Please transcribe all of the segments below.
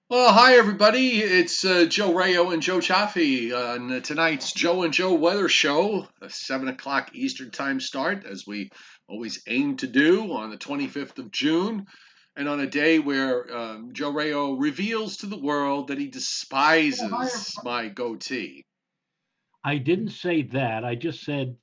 Well, hi everybody. It's Joe Rayo and Joe Chaffee on tonight's Joe and Joe Weather Show, a 7 o'clock Eastern Time start, as we always aim to do on the 25th of June, and on a day where Joe Rayo reveals to the world that he despises my goatee. I didn't say that. I just said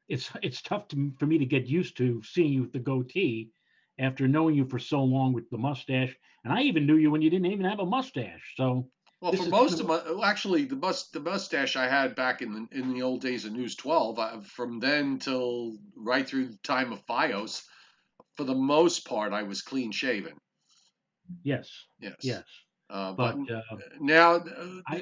it's tough for me to get used to seeing you with the goatee after knowing you for so long with the mustache, and I even knew you when you didn't even have a mustache. So Well, for this is kind most of of my, well, actually, the mustache I had back in the old days of News 12, from then till right through the time of FiOS, for the most part, I was clean shaven. yes, Yes. yes. But But now,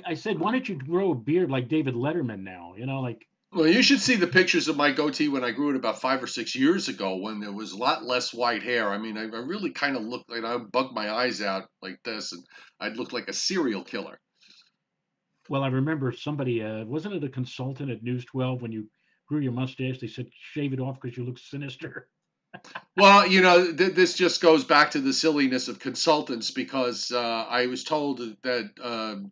I said, why don't you grow a beard like David Letterman now? Like well, you should see the pictures of my goatee when I grew it about 5 or 6 years ago, when there was a lot less white hair. I mean, I really kind of looked like I bugged my eyes out like this, and I'd look like a serial killer. well, I remember somebody wasn't it a consultant at News 12 when you grew your mustache? They said shave it off because you look sinister. Well, this just goes back to the silliness of consultants, because I was told that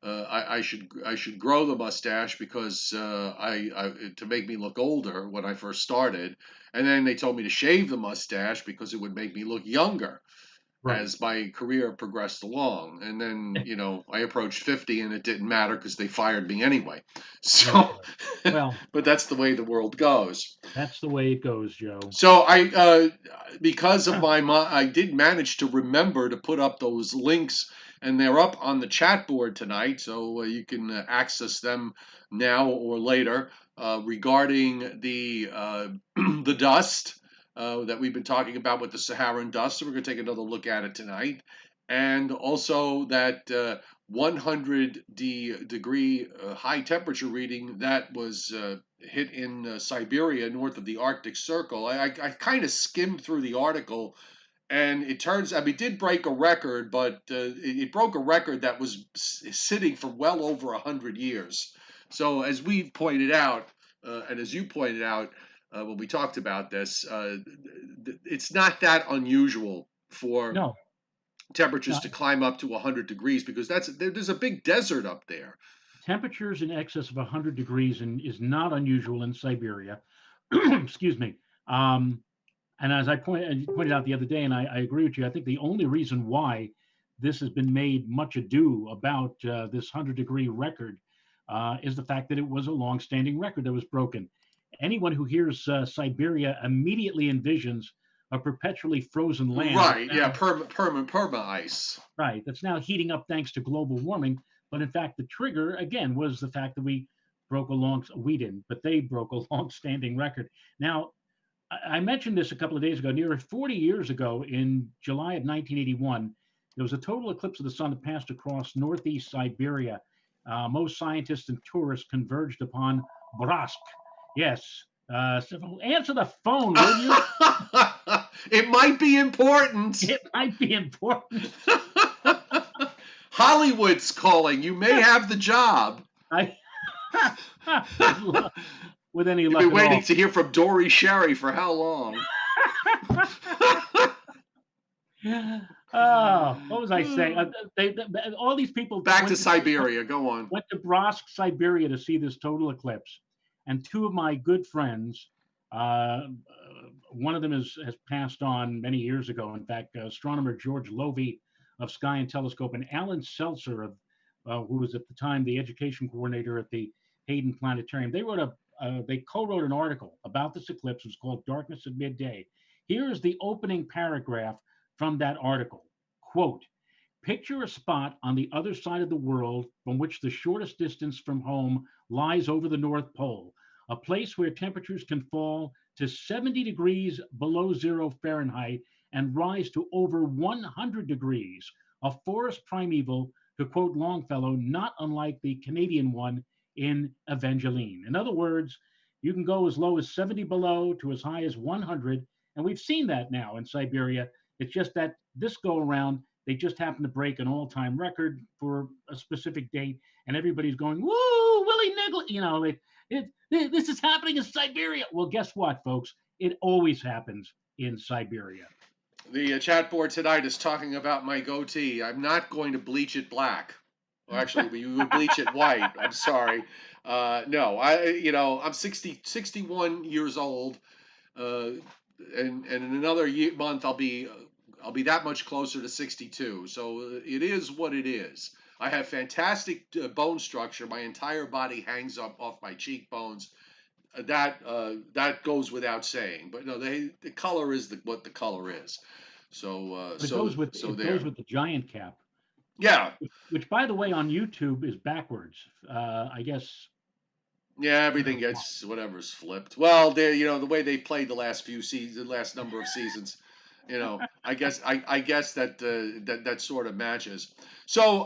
I should grow the mustache because I to make me look older when I first started, and then they told me to shave the mustache because it would make me look younger Right. as my career progressed along. And then I approached 50 and it didn't matter because they fired me anyway. That's So, right. Well, but that's the way the world goes. that's the way it goes, Joe. So because of I did manage to remember to put up those links, and they're up on the chat board tonight, so you can access them now or later, regarding the the dust that we've been talking about with the Saharan dust. So we're going to take another look at it tonight, and also that 100 degree high temperature reading that was hit in Siberia, north of the Arctic Circle. I kind of skimmed through the article, and it turns, I mean, it did break a record, but it broke a record that was sitting for well over 100 years. So, as we pointed out, and as you pointed out when we talked about this, it's not that unusual for No, temperatures no, to climb up to 100 degrees, because there's a big desert up there. temperatures in excess of 100 degrees is not unusual in Siberia. Excuse me. Um, and as pointed out the other day, and I agree with you, I think the only reason why this has been made much ado about this 100-degree record is the fact that it was a long-standing record that was broken. Anyone who hears Siberia immediately envisions a perpetually frozen land that's Right, yeah, now perma ice. right, that's now heating up thanks to global warming. But in fact, the trigger again was the fact that we didn't, but they broke a long-standing record. Now, I mentioned this a couple of days ago. Nearly 40 years ago, in July of 1981, there was a total eclipse of the sun that passed across northeast Siberia. Most scientists and tourists converged upon Brask. Yes. So answer the phone, will you? It might be important. It might be important. Hollywood's calling. You may have the job. I, with, with any You've luck been at waiting all. to hear from Dory Sherry for how long? Oh, what was I saying? All these people Back to Siberia. Go on. went to Brosk, Siberia to see this total eclipse. And two of my good friends, one of them has passed on many years ago. In fact, astronomer George Lovey of Sky and Telescope and Alan Seltzer, who was at the time the education coordinator at the Hayden Planetarium, they co-wrote an article about this eclipse. It was called Darkness at Midday. Here is the opening paragraph from that article. Quote, picture a spot on the other side of the world from which the shortest distance from home lies over the North Pole, a place where temperatures can fall to 70 degrees below zero Fahrenheit and rise to over 100 degrees, a forest primeval, to quote Longfellow, not unlike the Canadian one in Evangeline. In other words, you can go as low as 70 below to as high as 100. And we've seen that now in Siberia. It's just that this go around, they just happen to break an all-time record for a specific date, and everybody's going, "Woo, Willie Niggle!" This is happening in Siberia. Well, guess what, folks? It always happens in Siberia. The chat board tonight is talking about my goatee. I'm not going to bleach it black. Well, actually, you would bleach it white. I'm sorry. No, I'm 61 years old, uh, and in another month I'll be that much closer to 62. So it is what it is. I have fantastic bone structure. My entire body hangs up off my cheekbones. That goes without saying. But no, the color is what the color is. So But it goes with there. the giant cap, Yeah, which by the way on YouTube is backwards. I guess yeah. I don't Everything know why. gets whatever's flipped. Well, they the way they played the last few seasons, the last number of seasons. I guess that sort of matches. So,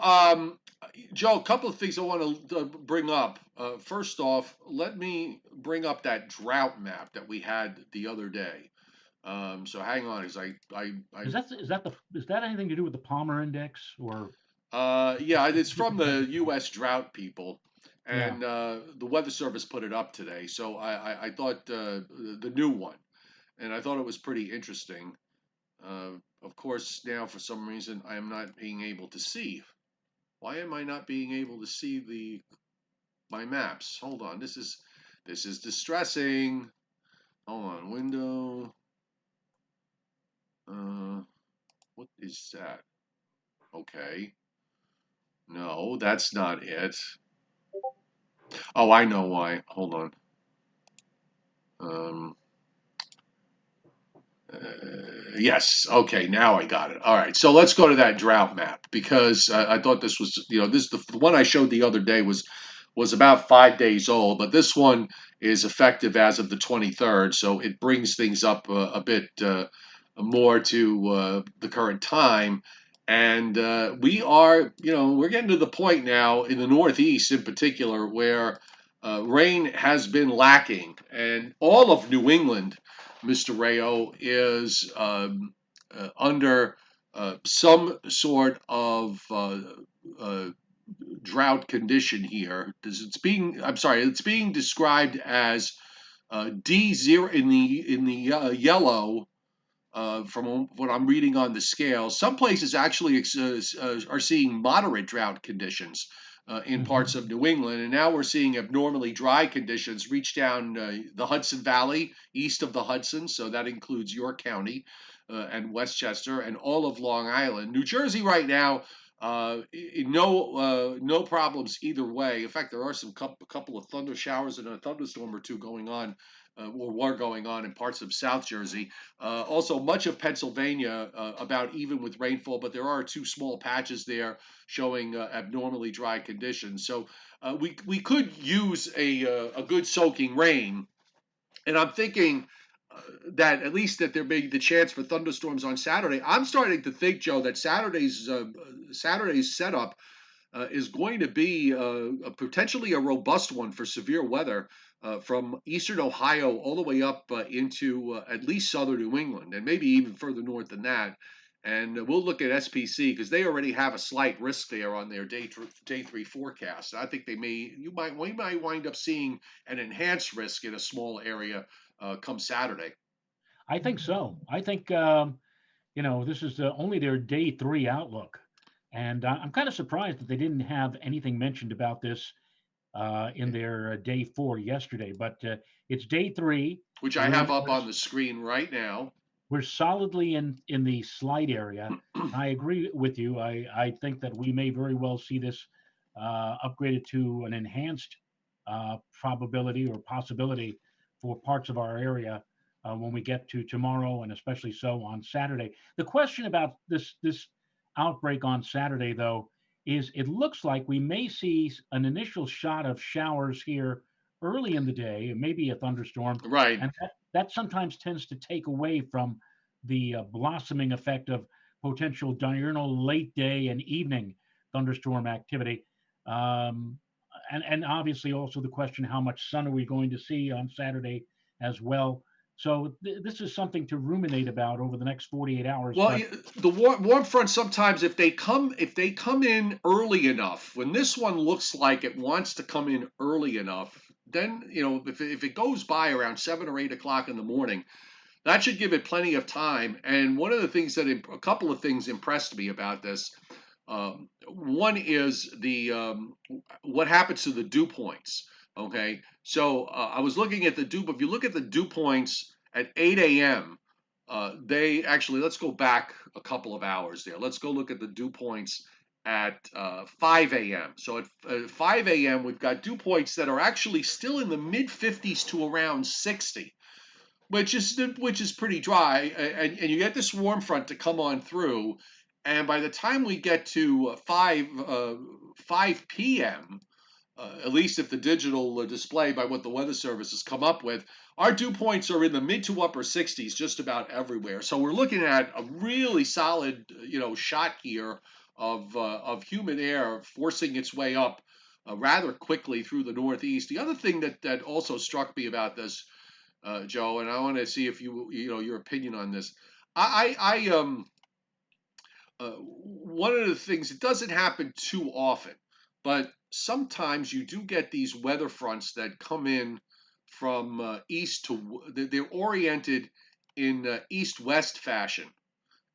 Joe, a couple of things I want to bring up. First off, let me bring up that drought map that we had the other day. So hang on, as I Is that anything to do with the Palmer Index or yeah, a it's from different type the of thing? U.S. Drought people, Yeah. and the Weather Service put it up today. So I thought the new one, and I thought it was pretty interesting. Uh, of course, now for some reason I am not being able to see. Why am I not being able to see the my maps? Hold on, this is distressing. Hold on, window. Uh, what is that? Okay, no, that's not it. Oh, I know why. Hold on. Um, yes. Okay. Now I got it. All right. So let's go to that drought map because I thought this was, this the one I showed the other day was about 5 days old, but this one is effective as of the 23rd, so it brings things up a bit more to the current time. And we're getting to the point now in the Northeast, in particular, where rain has been lacking, and all of New England, Mr. Rayo, is under some sort of uh, drought condition here. It's being described as D0 in the yellow. From what I'm reading on the scale, some places actually are seeing moderate drought conditions in Hmm. parts of New England, and now we're seeing abnormally dry conditions reach down the Hudson Valley, east of the Hudson, so that includes York County and Westchester and all of Long Island. New Jersey right now, no problems either way. In fact, there are a couple of thunder showers and a thunderstorm or two going on, or were going on in parts of South Jersey. Also, much of Pennsylvania about even with rainfall, but there are two small patches there showing abnormally dry conditions. So we could use a good soaking rain, and I'm thinking that at least that there may be the chance for thunderstorms on Saturday. I'm starting to think, Joe, that Saturday's setup is going to be potentially a robust one for severe weather from eastern Ohio all the way up into at least southern New England and maybe even further north than that. And we'll look at SPC because they already have a slight risk there on their day three forecast. I think we might wind up seeing an enhanced risk in a small area come Saturday. I think so. I think this is only their day three outlook, and I'm kind of surprised that they didn't have anything mentioned about this in their day four yesterday. But it's day three. Which I We're have in. up on the screen right now. We're solidly in the slight area. I agree with you. I think that we may very well see this upgraded to an enhanced probability or possibility for parts of our area when we get to tomorrow, and especially so on Saturday. The question about this outbreak on Saturday, though, is it looks like we may see an initial shot of showers here early in the day, and maybe a thunderstorm, Right. and that sometimes tends to take away from the blossoming effect of potential diurnal late day and evening thunderstorm activity. Um, and obviously also the question, how much sun are we going to see on Saturday as well? So this is something to ruminate about over the next 48 hours. Well, But the warm front sometimes if they come in early enough, when this one looks like it wants to come in early enough, then if it goes by around 7 or 8 o'clock in the morning, That should give it plenty of time. And one of the things that a couple of things impressed me about this. One is the what happens to the dew points. Okay, so I was looking at the dew. If you look at the dew points at 8 a.m., they actually, let's go back a couple of hours there. Let's go look at the dew points at 5 a.m. So at 5 a.m., we've got dew points that are actually still in the mid 50s to around 60, which is pretty dry, and you get this warm front to come on through, and by the time we get to 5 p.m., at least if the digital display by what the Weather Service has come up with, our dew points are in the mid to upper 60s just about everywhere. So we're looking at a really solid, shot here of humid air forcing its way up rather quickly through the Northeast. The other thing that also struck me about this, Joe, and I want to see if your opinion on this. One of the things, it doesn't happen too often, but sometimes you do get these weather fronts that come in from east to, they're oriented in east-west fashion,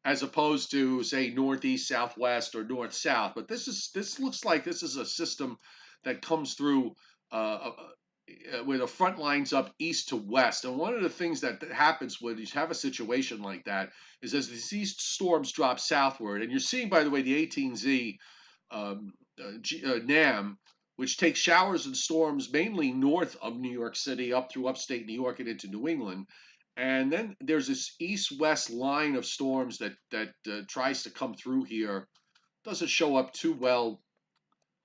as opposed to, say, northeast, southwest, or north-south. But this looks like this is a system that comes through where the front lines up east to west. And one of the things that happens when you have a situation like that is as these storms drop southward, and you're seeing, by the way, the 18Z NAM, which takes showers and storms mainly north of New York City up through upstate New York and into New England. And then there's this east-west line of storms that tries to come through here. Doesn't show up too well.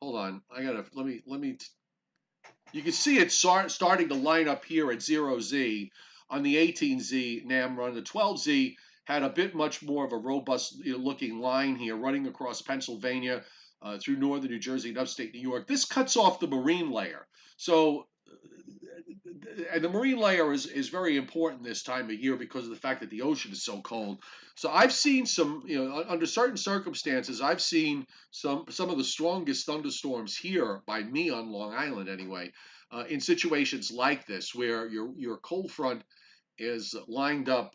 Hold on, I gotta let me. You can see it starting to line up here at 0Z on the 18Z NAM run. The 12Z had a bit much more of a robust looking line here running across Pennsylvania through northern New Jersey and upstate New York. This cuts off the marine layer. So, and the marine layer is very important this time of year because of the fact that the ocean is so cold. So I've seen some, under certain circumstances, I've seen some of the strongest thunderstorms here by me on Long Island anyway, in situations like this where your cold front is lined up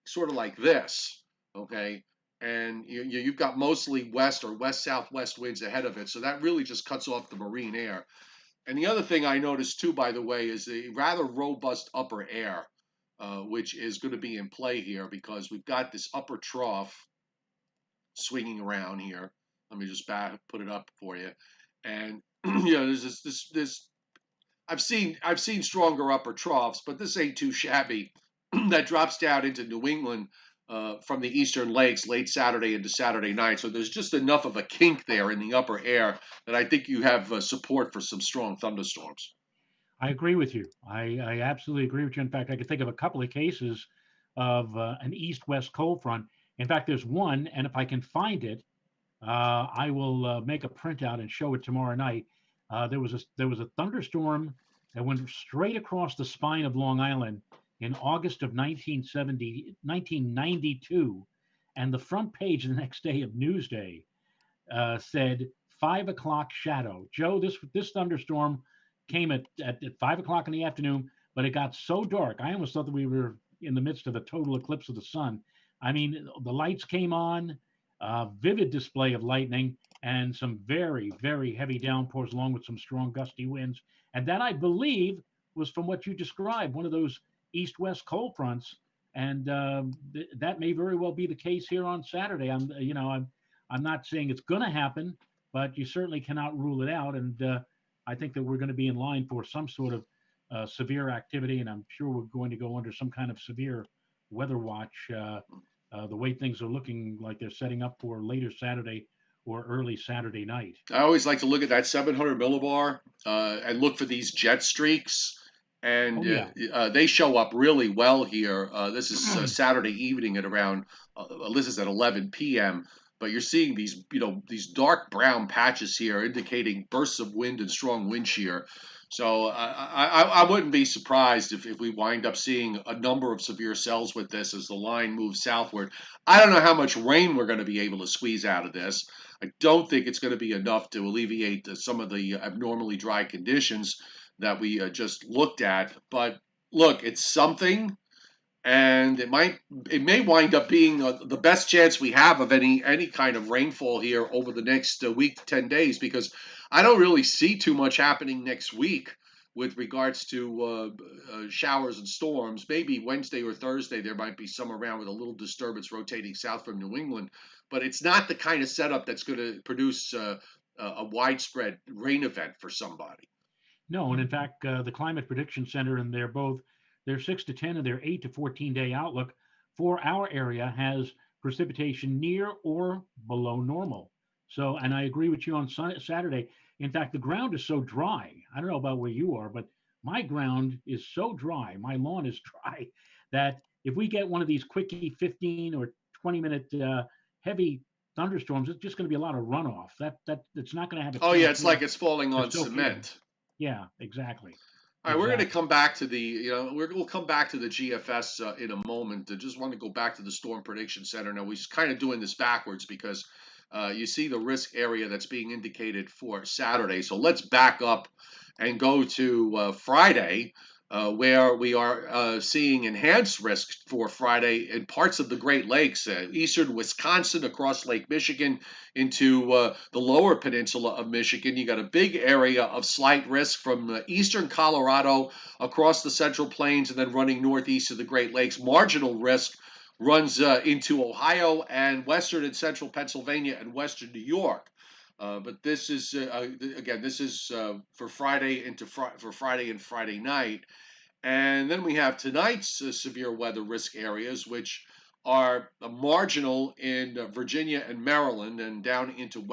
sort of like this, okay, and you've got mostly west or west southwest winds ahead of it, so that really just cuts off the marine air. And the other thing I noticed too, by the way, is the rather robust upper air, which is going to be in play here because we've got this upper trough swinging around here. Let me just put it up for you, and there's this. I've seen stronger upper troughs, but this ain't too shabby. That drops down into New England from the eastern lakes late Saturday into Saturday night. So there's just enough of a kink there in the upper air that I think you have support for some strong thunderstorms. I agree with you. I absolutely agree with you. In fact, I could think of a couple of cases of an east-west cold front. In fact, there's one, and if I can find it, I will make a printout and show it tomorrow night. There was a thunderstorm that went straight across the spine of Long Island in August of 1992, and the front page the next day of Newsday said 5 o'clock shadow. Joe, this thunderstorm came at 5 o'clock in the afternoon, but it got so dark. I almost thought that we were in the midst of a total eclipse of the sun. I mean, the lights came on, vivid display of lightning, and some very, very heavy downpours, along with some strong gusty winds. And that, I believe, was from what you described, one of those east-west cold fronts. And that may very well be the case here on Saturday. I'm not saying it's going to happen, but you certainly cannot rule it out. And I think that we're going to be in line for some sort of severe activity, and I'm sure we're going to go under some kind of severe weather watch. The way things are looking like they're setting up for later Saturday or early Saturday night. I always like to look at that 700 millibar and look for these jet streaks, and Oh yeah. they show up really well here. This is Saturday evening at around this is at 11 p.m. But you're seeing these dark brown patches here, indicating bursts of wind and strong wind shear. So I wouldn't be surprised if we wind up seeing a number of severe cells with this as the line moves southward. I don't know how much rain we're going to be able to squeeze out of this. I don't think it's going to be enough to alleviate some of the abnormally dry conditions that we just looked at. But look, it's something. and it may wind up being the best chance we have of any kind of rainfall here over the next week to 10 days, because I don't really see too much happening next week with regards to showers and storms. Maybe Wednesday or Thursday there might be some around with a little disturbance rotating south from New England, but it's not the kind of setup that's going to produce a widespread rain event for somebody. No, and in fact, the Climate Prediction Center and their 6 to 10 and their 8 to 14 day outlook for our area has precipitation near or below normal. So, and I agree with you on Saturday. In fact, the ground is so dry. I don't know about where you are, but my ground is so dry. My lawn is dry that if we get one of these quickie 15 or 20-minute heavy thunderstorms, it's just going to be a lot of runoff. That it's not going to have a Oh yeah, chance it's like really it's falling to on soak in. cement. Yeah, exactly. All right, we're going to Exactly. come back to we'll come back to the GFS in a moment. I just want to go back to the Storm Prediction Center. Now, we're kind of doing this backwards because you see the risk area that's being indicated for Saturday. So let's back up and go to Friday, where we are seeing enhanced risk for Friday in parts of the Great Lakes, eastern Wisconsin across Lake Michigan into the lower peninsula of Michigan. You got a big area of slight risk from eastern Colorado across the Central Plains and then running northeast of the Great Lakes. Marginal risk runs into Ohio and western and central Pennsylvania and western New York. But this is again, this is for Friday for Friday and Friday night. And then we have tonight's severe weather risk areas, which are marginal in Virginia and Maryland and down into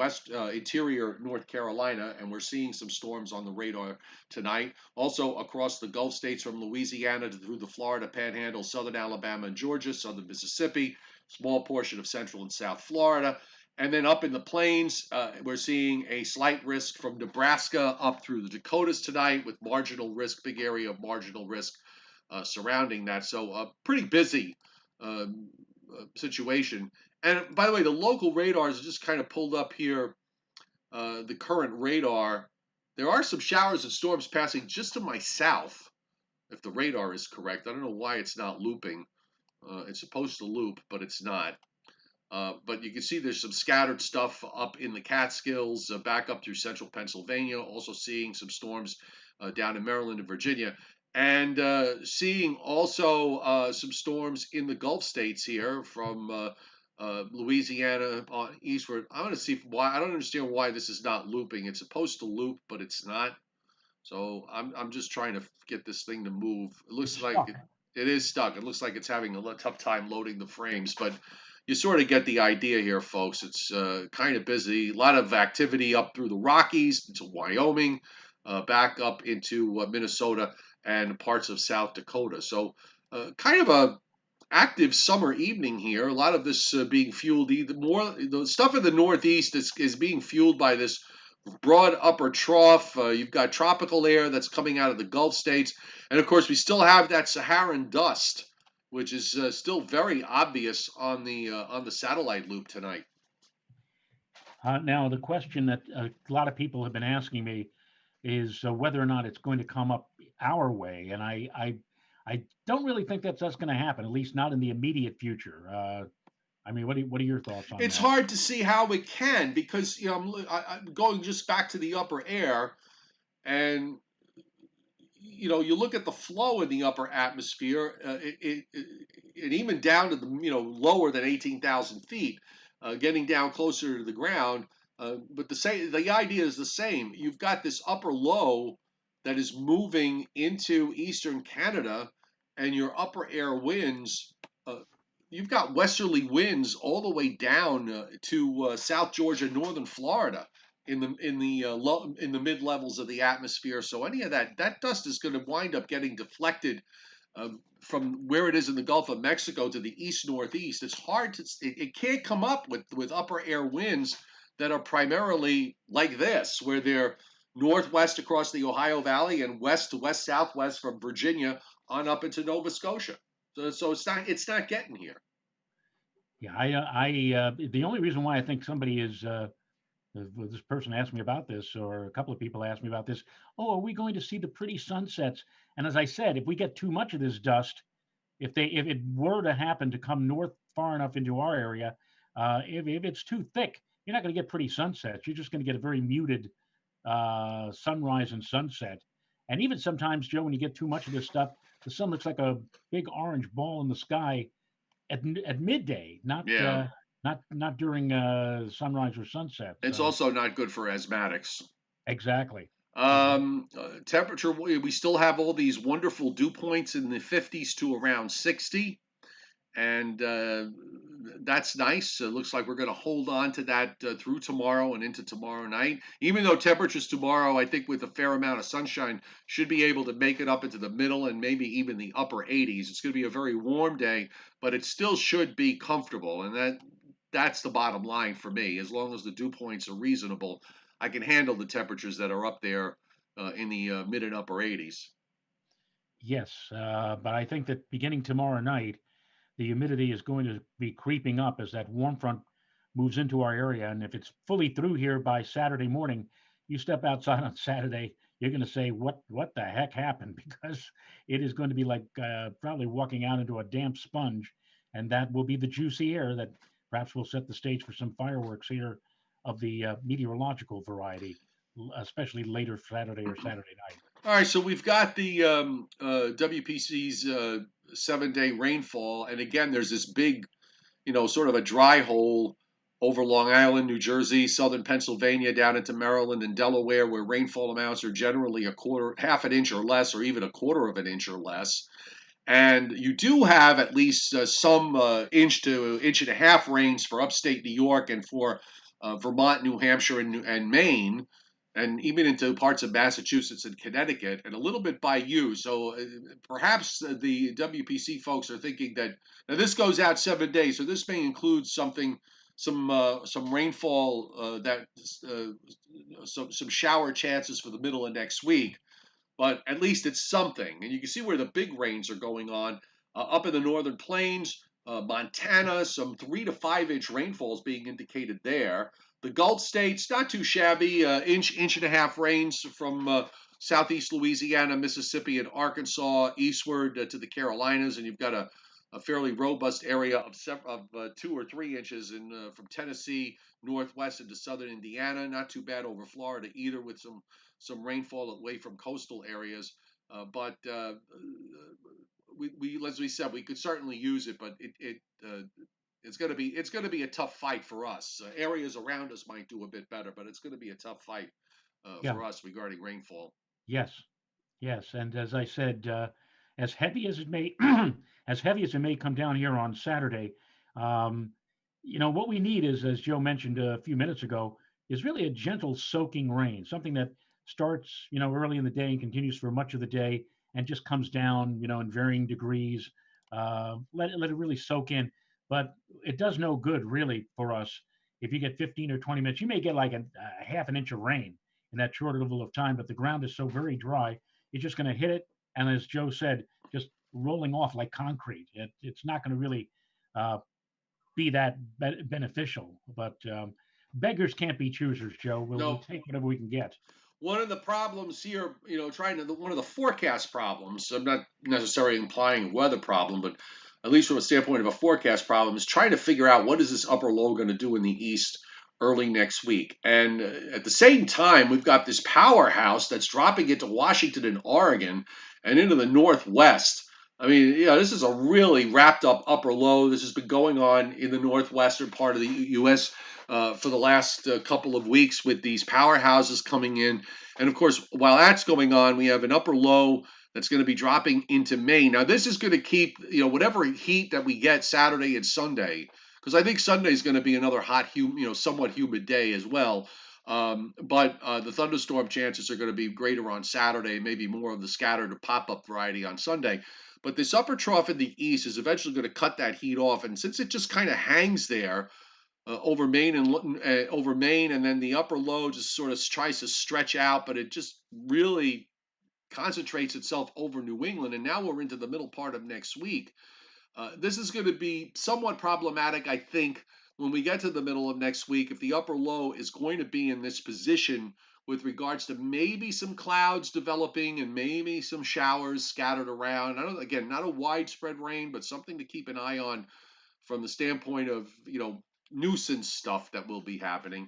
interior North Carolina. And we're seeing some storms on the radar tonight. Also across the Gulf states from Louisiana through the Florida Panhandle, southern Alabama and Georgia, southern Mississippi, small portion of central and south Florida. And then up in the plains, we're seeing a slight risk from Nebraska up through the Dakotas tonight with marginal risk, big area of marginal risk surrounding that. So a pretty busy situation. And by the way, the local radars just kind of pulled up here the current radar. There are some showers and storms passing just to my south, if the radar is correct. I don't know why it's not looping. It's supposed to loop, but it's not. But you can see there's some scattered stuff up in the Catskills, back up through central Pennsylvania, also seeing some storms down in Maryland and Virginia, and seeing also some storms in the Gulf states here from Louisiana on eastward. I want to see why. I don't understand why this is not looping. It's supposed to loop, but it's not. So I'm just trying to get this thing to move. It It's looks like stuck. it is stuck. It looks like it's having a tough time loading the frames, but you sort of get the idea here, folks. It's kind of busy. A lot of activity up through the Rockies into Wyoming, back up into Minnesota and parts of South Dakota. So kind of a active summer evening here. A lot of this being fueled either more the stuff in the Northeast is being fueled by this broad upper trough. You've got tropical air that's coming out of the Gulf states, and of course we still have that Saharan dust, which is still very obvious on the satellite loop tonight. Now, the question that a lot of people have been asking me is whether or not it's going to come up our way, and I don't really think that's going to happen, at least not in the immediate future. I mean, what are your thoughts on It's that? hard to see how it can because I'm going just back to the upper air, and you look at the flow in the upper atmosphere, and even down to the lower than 18,000 feet, getting down closer to the ground. But the idea is the same. You've got this upper low that is moving into eastern Canada, and your upper air winds. You've got westerly winds all the way down to South Georgia, northern Florida in the mid levels of the atmosphere. So any of that dust is going to wind up getting deflected from where it is in the Gulf of Mexico to the east northeast. It's hard to it can't come up with upper air winds that are primarily like this, where they're northwest across the Ohio Valley and west to west southwest from Virginia on up into Nova Scotia. So it's not getting here. Yeah, the only reason why I think somebody is this person asked me about this, or a couple of people asked me about this. Oh, are we going to see the pretty sunsets? And as I said, if we get too much of this dust, if it were to happen to come north far enough into our area, if it's too thick, you're not going to get pretty sunsets. You're just going to get a very muted sunrise and sunset. And even sometimes, Joe, when you get too much of this stuff, the sun looks like a big orange ball in the sky at midday, Yeah. not during sunrise or sunset. It's So also not good for asthmatics. exactly, exactly. Temperature, we still have all these wonderful dew points in the 50s to around 60. And that's nice. It looks like we're going to hold on to that through tomorrow and into tomorrow night. Even though temperatures tomorrow, I think with a fair amount of sunshine, should be able to make it up into the middle and maybe even the upper 80s. It's going to be a very warm day, but it still should be comfortable, and that's the bottom line for me. As long as the dew points are reasonable, I can handle the temperatures that are up there in the mid and upper 80s. Yes, but I think that beginning tomorrow night, the humidity is going to be creeping up as that warm front moves into our area. And if it's fully through here by Saturday morning, you step outside on Saturday, you're going to say, "What the heck happened?" Because it is going to be like probably walking out into a damp sponge, and that will be the juicy air that perhaps will set the stage for some fireworks here of the meteorological variety, especially later Saturday or Saturday night. All right, so we've got the WPC's 7 day rainfall, and again, there's this big, sort of a dry hole over Long Island, New Jersey, southern Pennsylvania, down into Maryland and Delaware, where rainfall amounts are generally a quarter, half an inch or less, or even a quarter of an inch or less. And you do have at least some inch to inch and a half rains for upstate New York and for Vermont, New Hampshire, and Maine, and even into parts of Massachusetts and Connecticut, and a little bit by you. So perhaps the WPC folks are thinking that now this goes out 7 days, so this may include some rainfall that some shower chances for the middle of next week, but at least it's something. And you can see where the big rains are going on up in the northern plains, Montana, some 3 to 5 inch rainfalls being indicated there. The Gulf states, not too shabby, inch and a half rains from southeast Louisiana, Mississippi, and Arkansas eastward to the Carolinas, and you've got a fairly robust area of 2 or 3 inches from Tennessee northwest into southern Indiana. Not too bad over Florida either, with some rainfall away from coastal areas. But as we said, we could certainly use it, but it's going to be a tough fight for us. Areas around us might do a bit better, but it's going to be a tough fight Yeah. for us regarding rainfall. Yes. Yes, and as I said, as heavy as it may, as heavy as it may come down here on Saturday, um, what we need is, as Joe mentioned a few minutes ago, is really a gentle soaking rain, something that starts, early in the day and continues for much of the day, and just comes down, in varying degrees. Let it really soak in, but it does no good really for us if you get 15 or 20 minutes. You may get like a half an inch of rain in that short interval of time, but the ground is so very dry it's just going to hit it, and as Joe said, just rolling off like concrete. It's not going to really uh, be that beneficial. But beggars can't be choosers, Joe. We'll No, take whatever we can get. one of the problems here, one of the forecast problems, I'm not necessarily implying a weather problem, but at least from a standpoint of a forecast problem, is trying to figure out what is this upper low going to do in the east early next week. And at the same time, we've got this powerhouse that's dropping into Washington and Oregon and into the Northwest. I mean, this is a really wrapped up upper low. This has been going on in the northwestern part of the U.S. For the last couple of weeks with these powerhouses coming in. And of course, while that's going on, we have an upper low that's going to be dropping into Maine. Now, this is going to keep, whatever heat that we get Saturday and Sunday, because I think Sunday is going to be another hot, somewhat humid day as well. But the thunderstorm chances are going to be greater on Saturday, maybe more of the scattered or pop-up variety on Sunday. But this upper trough in the east is eventually going to cut that heat off, and since it just kind of hangs there over Maine, and then the upper low just sort of tries to stretch out, but it just really concentrates itself over New England, and now we're into the middle part of next week. This is going to be somewhat problematic, I think, when we get to the middle of next week if the upper low is going to be in this position with regards to maybe some clouds developing and maybe some showers scattered around. I don't, again, not a widespread rain, but something to keep an eye on from the standpoint of, nuisance stuff that will be happening.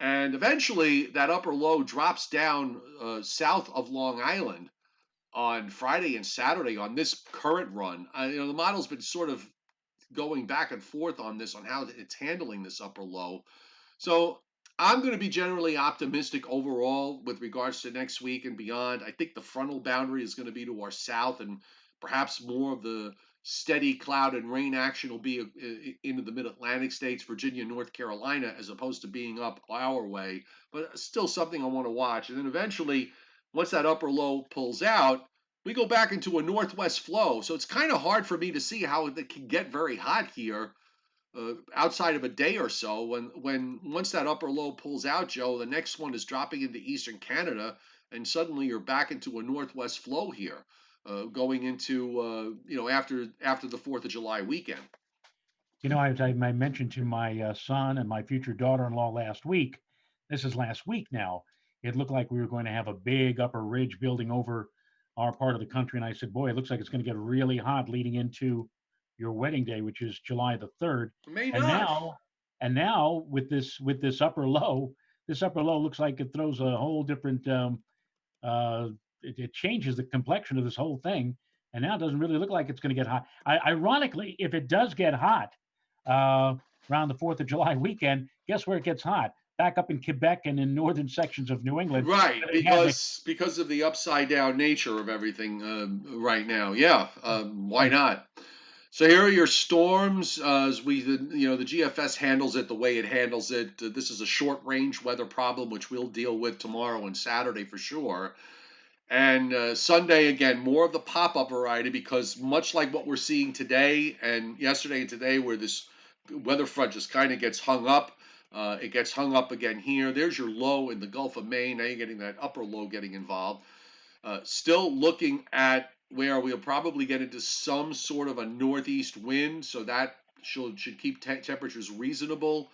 And eventually, that upper low drops down south of Long Island on Friday and Saturday on this current run. The model's been sort of going back and forth on this, on how it's handling this upper low. So I'm going to be generally optimistic overall with regards to next week and beyond. I think the frontal boundary is going to be to our south, and perhaps more of the steady cloud and rain action will be into the mid-Atlantic states, Virginia, North Carolina, as opposed to being up our way. But still something I want to watch. And then eventually, once that upper low pulls out, we go back into a northwest flow. So it's kind of hard for me to see how it can get very hot here outside of a day or so. When once that upper low pulls out, Joe, the next one is dropping into eastern Canada, and suddenly you're back into a northwest flow here, going into after the Fourth of July weekend. I mentioned to my son and my future daughter-in-law last week. This is last week now. It looked like we were going to have a big upper ridge building over our part of the country, and I said, "Boy, it looks like it's going to get really hot leading into your wedding day, which is July the 3rd." It may And not. now with this upper low looks like it throws a whole different uh, it changes the complexion of this whole thing. And now it doesn't really look like it's going to get hot. Ironically, if it does get hot uh, around the 4th of July weekend, guess where it gets hot? Back up in Quebec and in northern sections of New England. Right, They had the, because of the upside down nature of everything right now. Yeah, why right. not? So here are your storms. As the GFS handles it the way it handles it. This is a short range weather problem, which we'll deal with tomorrow and Saturday for sure. And Sunday, again, more of the pop up variety because much like what we're seeing today and yesterday and today, where this weather front just kind of gets hung up, it gets hung up again here. There's your low in the Gulf of Maine. Now you're getting that upper low getting involved. Still looking at where we'll probably get into some sort of a northeast wind, so that should keep temperatures reasonable.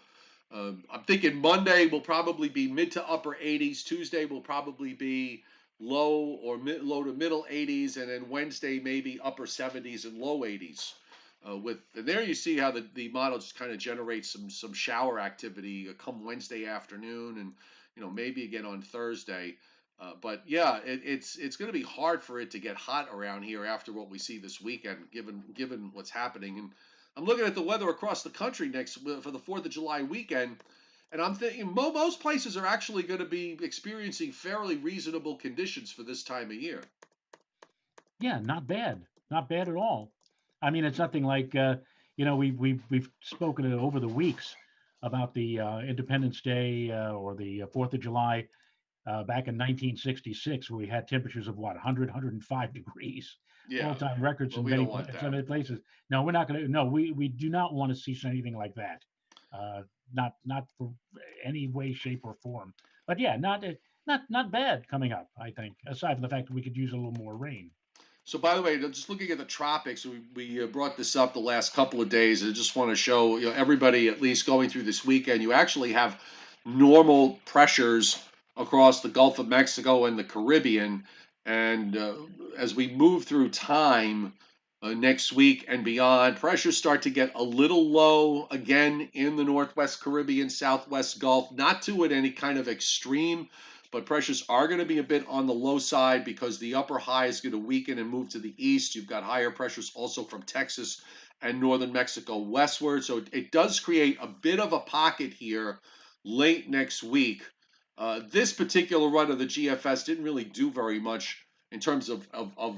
I'm thinking Monday will probably be mid to upper 80s. Tuesday will probably be low to middle 80s, and then Wednesday maybe upper 70s and low 80s. And there you see how the model just kind of generates some shower activity come Wednesday afternoon, and maybe again on Thursday. But yeah, it's going to be hard for it to get hot around here after what we see this weekend, given what's happening. And I'm looking at the weather across the country next for the 4th of July weekend, and I'm thinking most places are actually going to be experiencing fairly reasonable conditions for this time of year. Yeah, not bad. Not bad at all. I mean, it's nothing like we've spoken over the weeks about the Independence Day or the 4th of July back in 1966, where we had temperatures of what 100, 105 degrees, Yeah, all-time records well, in we don't want so that. many places. No, we're not going to. No, we do not want to see anything like that. Not for any way, shape, or form. But yeah, not bad coming up. I think, aside from the fact that we could use a little more rain. So, by the way, just looking at the tropics, we brought this up the last couple of days. I just want to show everybody, at least going through this weekend, you actually have normal pressures across the Gulf of Mexico and the Caribbean. And as we move through time next week and beyond, pressures start to get a little low again in the Northwest Caribbean, Southwest Gulf, not to any kind of extreme, but pressures are going to be a bit on the low side because the upper high is going to weaken and move to the east. You've got higher pressures also from Texas and northern Mexico westward. So it does create a bit of a pocket here late next week. This particular run of the GFS didn't really do very much in terms of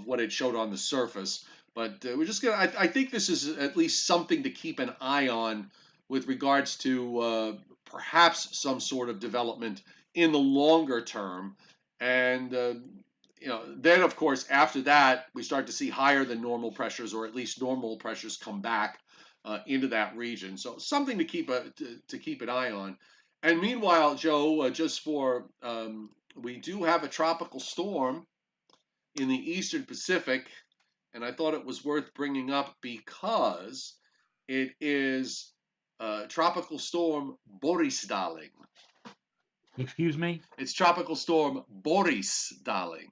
what it showed on the surface. But we're just going to, I think this is at least something to keep an eye on with regards to perhaps some sort of development in the longer term. And then of course after that we start to see higher than normal pressures, or at least normal pressures, come back into that region. So something to keep an eye on. And meanwhile, Joe, just for we do have a tropical storm in the eastern Pacific, and I thought it was worth bringing up because it is Tropical storm Boris, darling. Excuse me? It's tropical storm Boris, darling.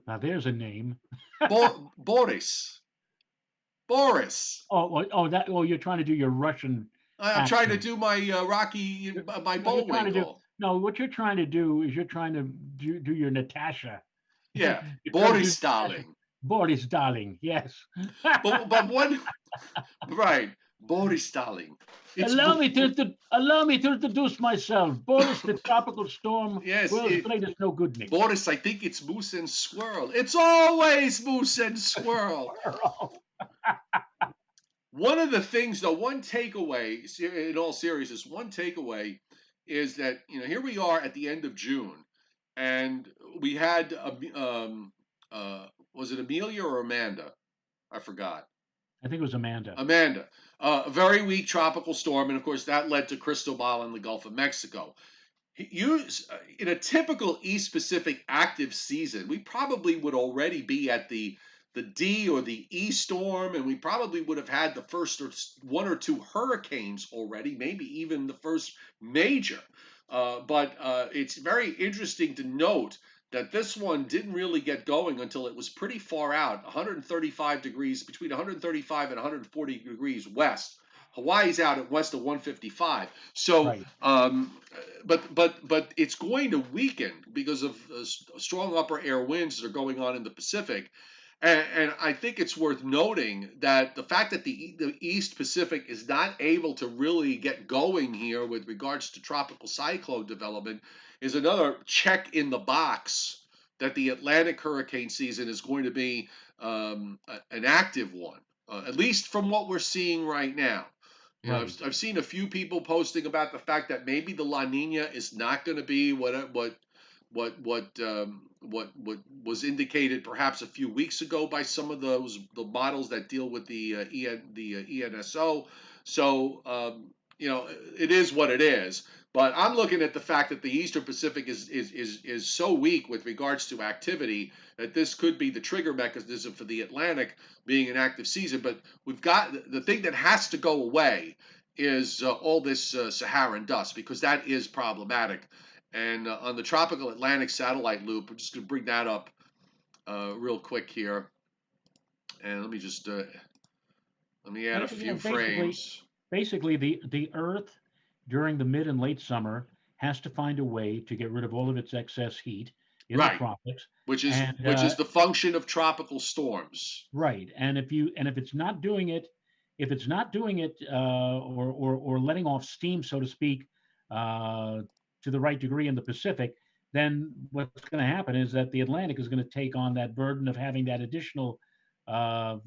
Now there's a name. Boris. Boris. Oh, you're trying to do your Russian I'm trying to accent. do my Rocky, my No, you're trying to do. Bullwinkle. No, what you're trying to do is you're trying to do your Natasha. Yeah, You're trying to do Boris, Natasha. darling. Boris, darling. Yes. But one, right, Boris, darling. It's Allow me to introduce myself. Boris, the tropical storm, yes, world's greatest no goodnik. Boris. I think it's moose and squirrel. It's always moose and squirrel. One of the things, though, one takeaway, in all seriousness, one takeaway is that here we are at the end of June, and we had was it Amelia or Amanda? I forgot. I think it was Amanda. Amanda, a very weak tropical storm, and of course that led to Cristobal in the Gulf of Mexico. In a typical East Pacific active season, we probably would already be at the D or the E storm, and we probably would have had the first one or two hurricanes already, maybe even the first major. But it's very interesting to note that this one didn't really get going until it was pretty far out, 135 degrees, between 135 and 140 degrees west. Hawaii's out at west of 155. So, Right. but it's going to weaken because of strong upper air winds that are going on in the Pacific. And I think it's worth noting that the fact that the East Pacific is not able to really get going here with regards to tropical cyclone development is another check in the box that the Atlantic hurricane season is going to be an active one, at least from what we're seeing right now. Right. I've seen a few people posting about the fact that maybe the La Nina is not going to be what was indicated perhaps a few weeks ago by some of the models that deal with the ENSO. So it is what it is. But I'm looking at the fact that the Eastern Pacific is so weak with regards to activity that this could be the trigger mechanism for the Atlantic being an active season. But we've got the thing that has to go away is all this Saharan dust, because that is problematic. And on the tropical Atlantic satellite loop, I'm just going to bring that up real quick here. And let me add a few frames. Basically, the Earth during the mid and late summer has to find a way to get rid of all of its excess heat in the Right, tropics. which is And the function of tropical storms. right, and if it's not doing it, or letting off steam, so to speak, to the right degree in the Pacific, then what's going to happen is that the Atlantic is going to take on that burden of having that additional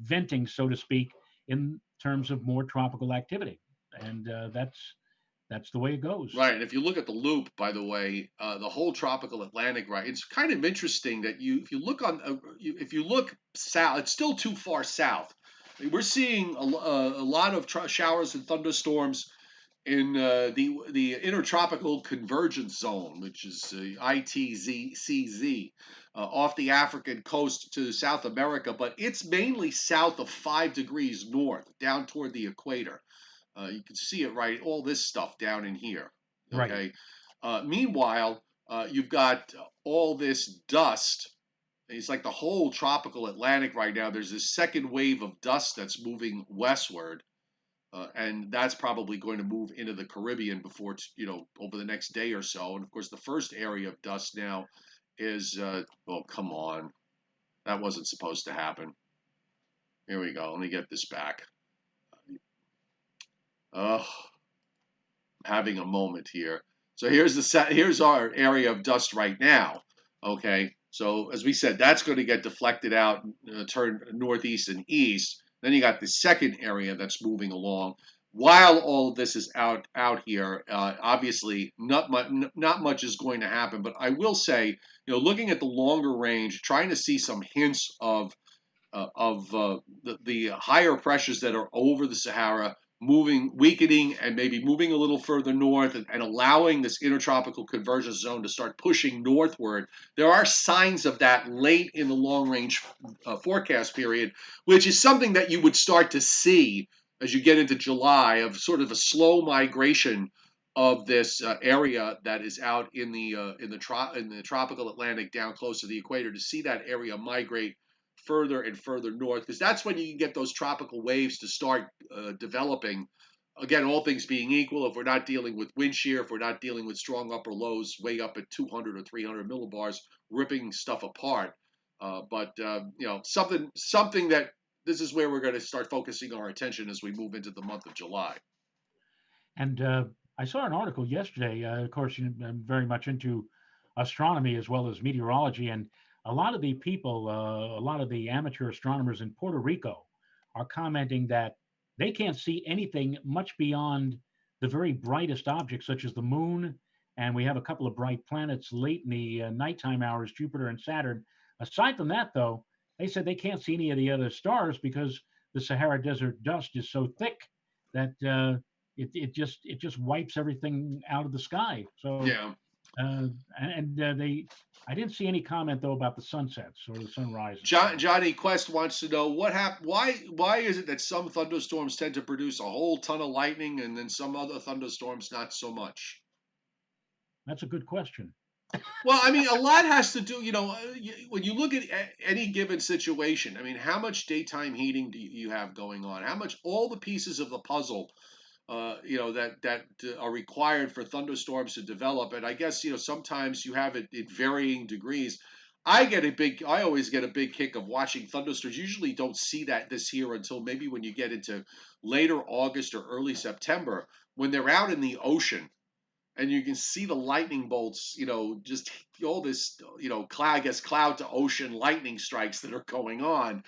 venting, so to speak, in terms of more tropical activity, and that's the way it goes. Right, and if you look at the loop, by the way, the whole tropical Atlantic, right, it's kind of interesting that if you look south, it's still too far south. I mean, we're seeing a lot of showers and thunderstorms in the intertropical convergence zone, which is ITZCZ, off the African coast to South America, but it's mainly south of 5 degrees north, down toward the equator. You can see it, right, all this stuff down in here. Okay. Right. Meanwhile, you've got all this dust. It's like the whole tropical Atlantic right now. There's this second wave of dust that's moving westward. And that's probably going to move into the Caribbean before, over the next day or so. And of course, the first area of dust now is, oh, come on. That wasn't supposed to happen. Here we go. Let me get this back. Oh, having a moment here. So here's our area of dust right now. Okay. So as we said, that's going to get deflected out, turn northeast and east. Then you got the second area that's moving along. While all of this is out here, obviously not much is going to happen. But I will say, looking at the longer range, trying to see some hints of the higher pressures that are over the Sahara weakening, and maybe moving a little further north, and allowing this intertropical convergence zone to start pushing northward. There are signs of that late in the long range forecast period, which is something that you would start to see as you get into July, of sort of a slow migration of this area that is out in the tropical Atlantic down close to the equator, to see that area migrate further and further north, because that's when you can get those tropical waves to start developing. Again, all things being equal, if we're not dealing with wind shear, if we're not dealing with strong upper lows way up at 200 or 300 millibars, ripping stuff apart. But something that this is where we're going to start focusing our attention as we move into the month of July. And I saw an article yesterday. Of course, I'm very much into astronomy as well as meteorology, and a lot of the people, a lot of the amateur astronomers in Puerto Rico, are commenting that they can't see anything much beyond the very brightest objects, such as the moon, and we have a couple of bright planets late in the nighttime hours, Jupiter and Saturn. Aside from that, though, they said they can't see any of the other stars because the Sahara Desert dust is so thick that it just wipes everything out of the sky. So Yeah. they I didn't see any comment though about the sunsets or the sunrises. Johnny Quest wants to know what happened. Why is it that some thunderstorms tend to produce a whole ton of lightning and then some other thunderstorms not so much? That's a good question. Well, I mean, a lot has to do, when you look at any given situation. I mean, how much daytime heating do you have going on? How much all the pieces of the puzzle, that are required for thunderstorms to develop. And I guess sometimes you have it in varying degrees. I always get a big kick of watching thunderstorms. Usually don't see that this year until maybe when you get into later August or early September, when they're out in the ocean and you can see the lightning bolts, just all this, cloud, I guess, cloud to ocean lightning strikes that are going on.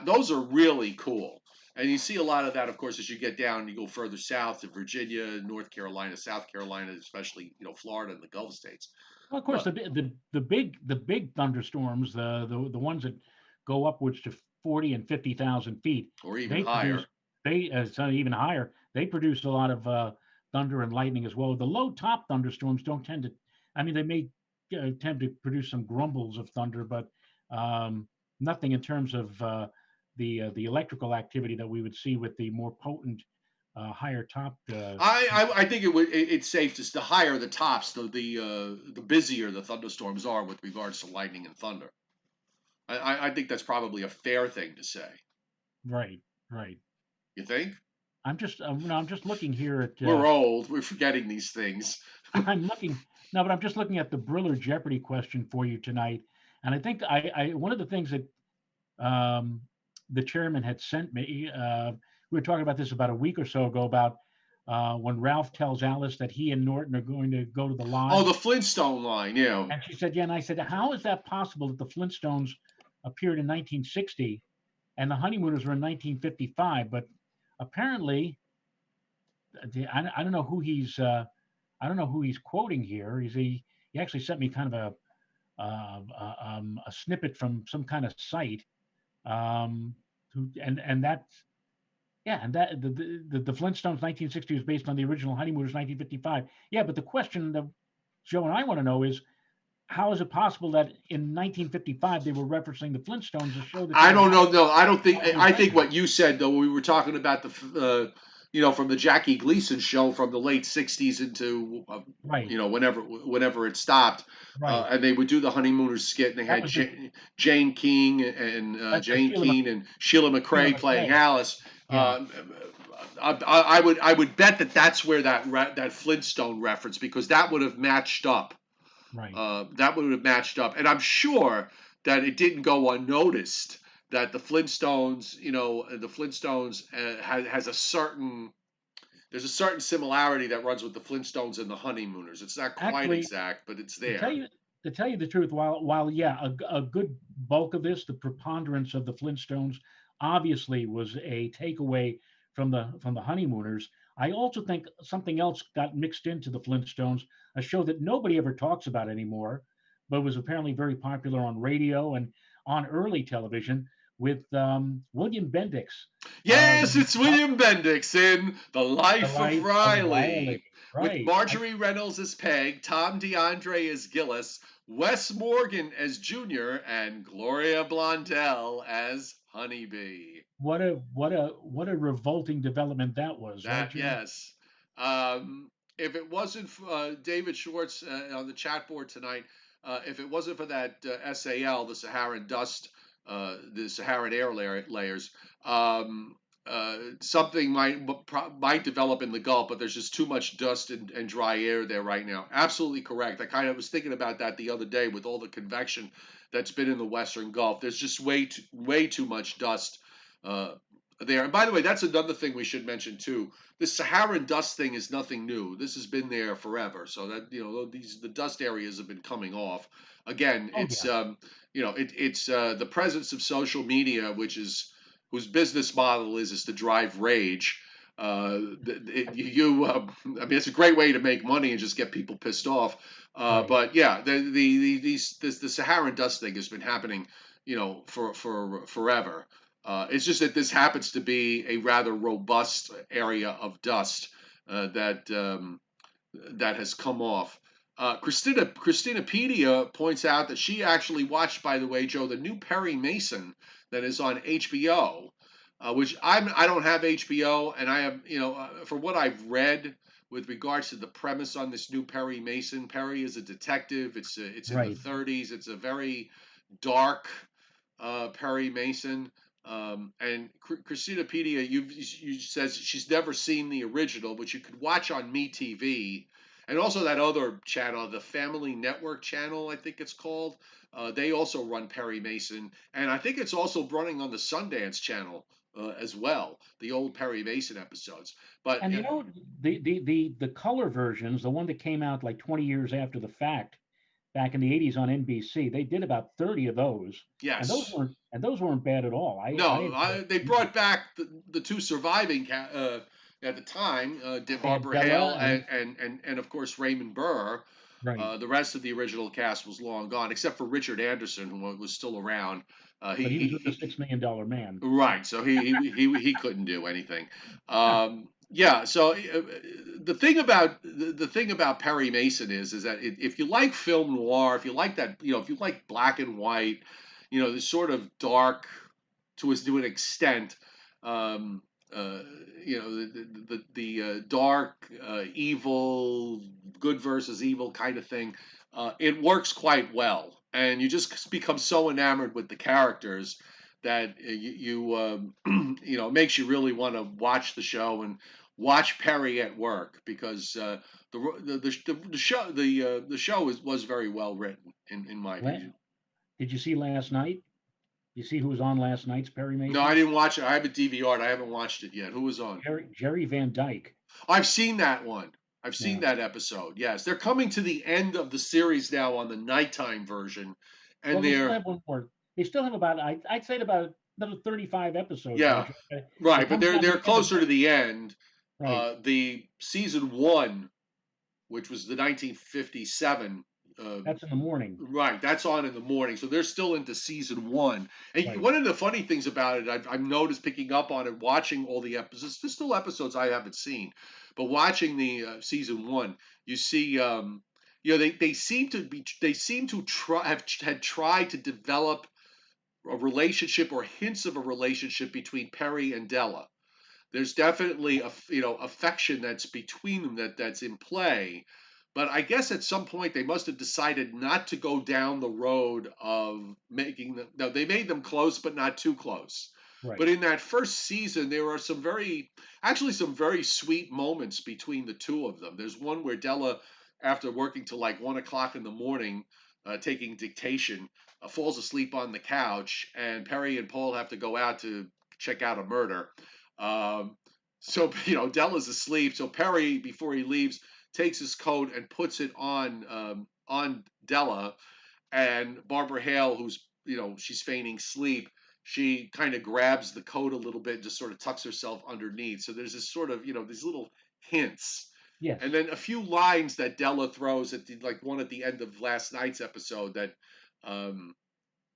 Those are really cool. And you see a lot of that, of course, as you get down, you go further south to Virginia, North Carolina, South Carolina, especially, Florida and the Gulf states. Well, of course, But, the big thunderstorms, the ones that go upwards to 40 and 50,000 feet, or even they produce higher. it's even higher. They produce a lot of thunder and lightning as well. The low top thunderstorms don't tend to. I mean, they may tend to produce some grumbles of thunder, but um, nothing in terms of the electrical activity that we would see with the more potent higher top. I think it's safe to, the higher the tops, the busier the thunderstorms are with regards to lightning and thunder. I think that's probably a fair thing to say. Right, right. You think? I'm just looking here at We're old. We're forgetting these things. I'm looking no, but I'm just looking at the Briller Jeopardy question for you tonight, and I think I one of the things that um, the chairman had sent me. We were talking about this about a week or so ago about when Ralph tells Alice that he and Norton are going to go to the Oh, the lodge, Flintstone line. Yeah. and she said, "Yeah," and I said, "How is that possible that the Flintstones appeared in 1960 and the Honeymooners were in 1955?" But apparently, I don't know who he's. I don't know who he's quoting here. He actually sent me kind of a snippet from some kind of site. Um, and that's yeah, and that the Flintstones 1960 was based on the original Honeymooners 1955. Yeah, but the question that Joe and I want to know is how is it possible that in 1955 they were referencing the Flintstones, a show that I came don't about know. No, I don't think. 5 years I think later? what you said though, we were talking about from the Jackie Gleason show from the late '60s into, Right, whenever it stopped, right. and they would do the Honeymooners skit, and they That had was the Jane King and Jane Sheila Keene and Sheila Sheila McRae playing McRae. Alice. Yeah, Uh, I would bet that that's where that Flintstone reference, because that would have matched up. right. And I'm sure that it didn't go unnoticed that the Flintstones has a certain there's a certain similarity that runs with the Flintstones and the Honeymooners. It's not quite Actually, exact, but it's to tell there. you to tell you the truth, while yeah, a good bulk of this, the preponderance of the Flintstones, obviously was a takeaway from the Honeymooners. I also think something else got mixed into the Flintstones, a show that nobody ever talks about anymore, but was apparently very popular on radio and on early television. with William Bendix. Yes, The, it's William Bendix in The the Life of Life of Riley. Riley, with Right. Marjorie Reynolds as Peg, Tom DeAndre as Gillis, Wes Morgan as Junior, and Gloria Blondell as Honeybee. What a revolting development that was, right, That, Joe? yes. Um, if it wasn't for David Schwartz on the chat board tonight, if it wasn't for that SAL, the Saharan layers, something might develop in the Gulf, but there's just too much dust and dry air there right now. Absolutely correct. I kind of was thinking about that the other day with all the convection that's been in the Western Gulf. There's just way too much dust uh, there. And by the way, that's another thing we should mention too. This Saharan dust thing is nothing new. This has been there forever. So that the dust areas have been coming off. Again, Oh yeah, it's the presence of social media, whose business model is to drive rage. I mean, it's a great way to make money and just get people pissed off. right. But yeah, the Saharan dust thing has been happening, for forever. It's just that this happens to be a rather robust area of dust that has come off. Christinapedia points out that she actually watched, by the way, Joe, the new Perry Mason that is on HBO, which I don't have HBO, and I have, from what I've read with regards to the premise on this new Perry Mason. Perry is a detective. It's in the Right. 30s. It's a very dark Perry Mason. And Christinapedia, you says she's never seen the original, but you could watch on MeTV, and also that other channel, the Family Network channel, I think it's called. They also run Perry Mason, and I think it's also running on the Sundance channel as well. The old Perry Mason episodes, but And the color versions, the one that came out like 20 years after the fact, back in the 80s on NBC, they did about 30 of those, yes. and those weren't bad at all. I No, enjoyed they them. brought back the two surviving at the time, And Barbara Della Hale and and of course Raymond Burr. right, The rest of the original cast was long gone, except for Richard Anderson, who was still around. but he was with the $6 million man. Right, so he couldn't do anything. Yeah, so the thing about Perry Mason is that if you like film noir, if you like that, if you like black and white, the sort of dark to an extent, um, uh, the dark, evil, good versus evil kind of thing. It works quite well, and you just become so enamored with the characters that it makes you really want to watch the show and watch Perry at work, because the show was very well written in my La- opinion. Did you see last night? You see who was on last night's Perry No, I Mason? didn't watch it. I have it DVR'd. I haven't watched it yet. Who was on? Jerry Van Dyke. I've seen that one. I've seen Yeah. that episode. Yes, they're coming to the end of the series now on the nighttime version, and Well, they still they're have one more. They still have about I'd say about another 35 episodes, right? yeah, It right. But comes they're down to they're the end of closer to the end. right. The season one, which was the 1957. That's in the morning. Right, that's on in the morning, so they're still into season one. And Right. one of the funny things about it, I've noticed picking up on it, watching all the episodes. There's still episodes I haven't seen, but watching the season one, you see, they seem to had tried to develop a relationship or hints of a relationship between Perry and Della. There's definitely affection that's between them that's in play, but I guess at some point they must have decided not to go down the road of making them. No, they made them close, but not too close. But Right. in that first season, there are some very sweet moments between the two of them. There's one where Della, after working till like 1 o'clock in the morning, taking dictation, falls asleep on the couch, and Perry and Paul have to go out to check out a murder. Um, so Della's asleep. So Perry, before he leaves, takes his coat and puts it on Della, and Barbara Hale, who's she's feigning sleep. She kind of grabs the coat a little bit and just sort of tucks herself underneath. So there's this sort of these little hints, Yes. and then a few lines that Della throws at the like one at the end of last night's episode that um,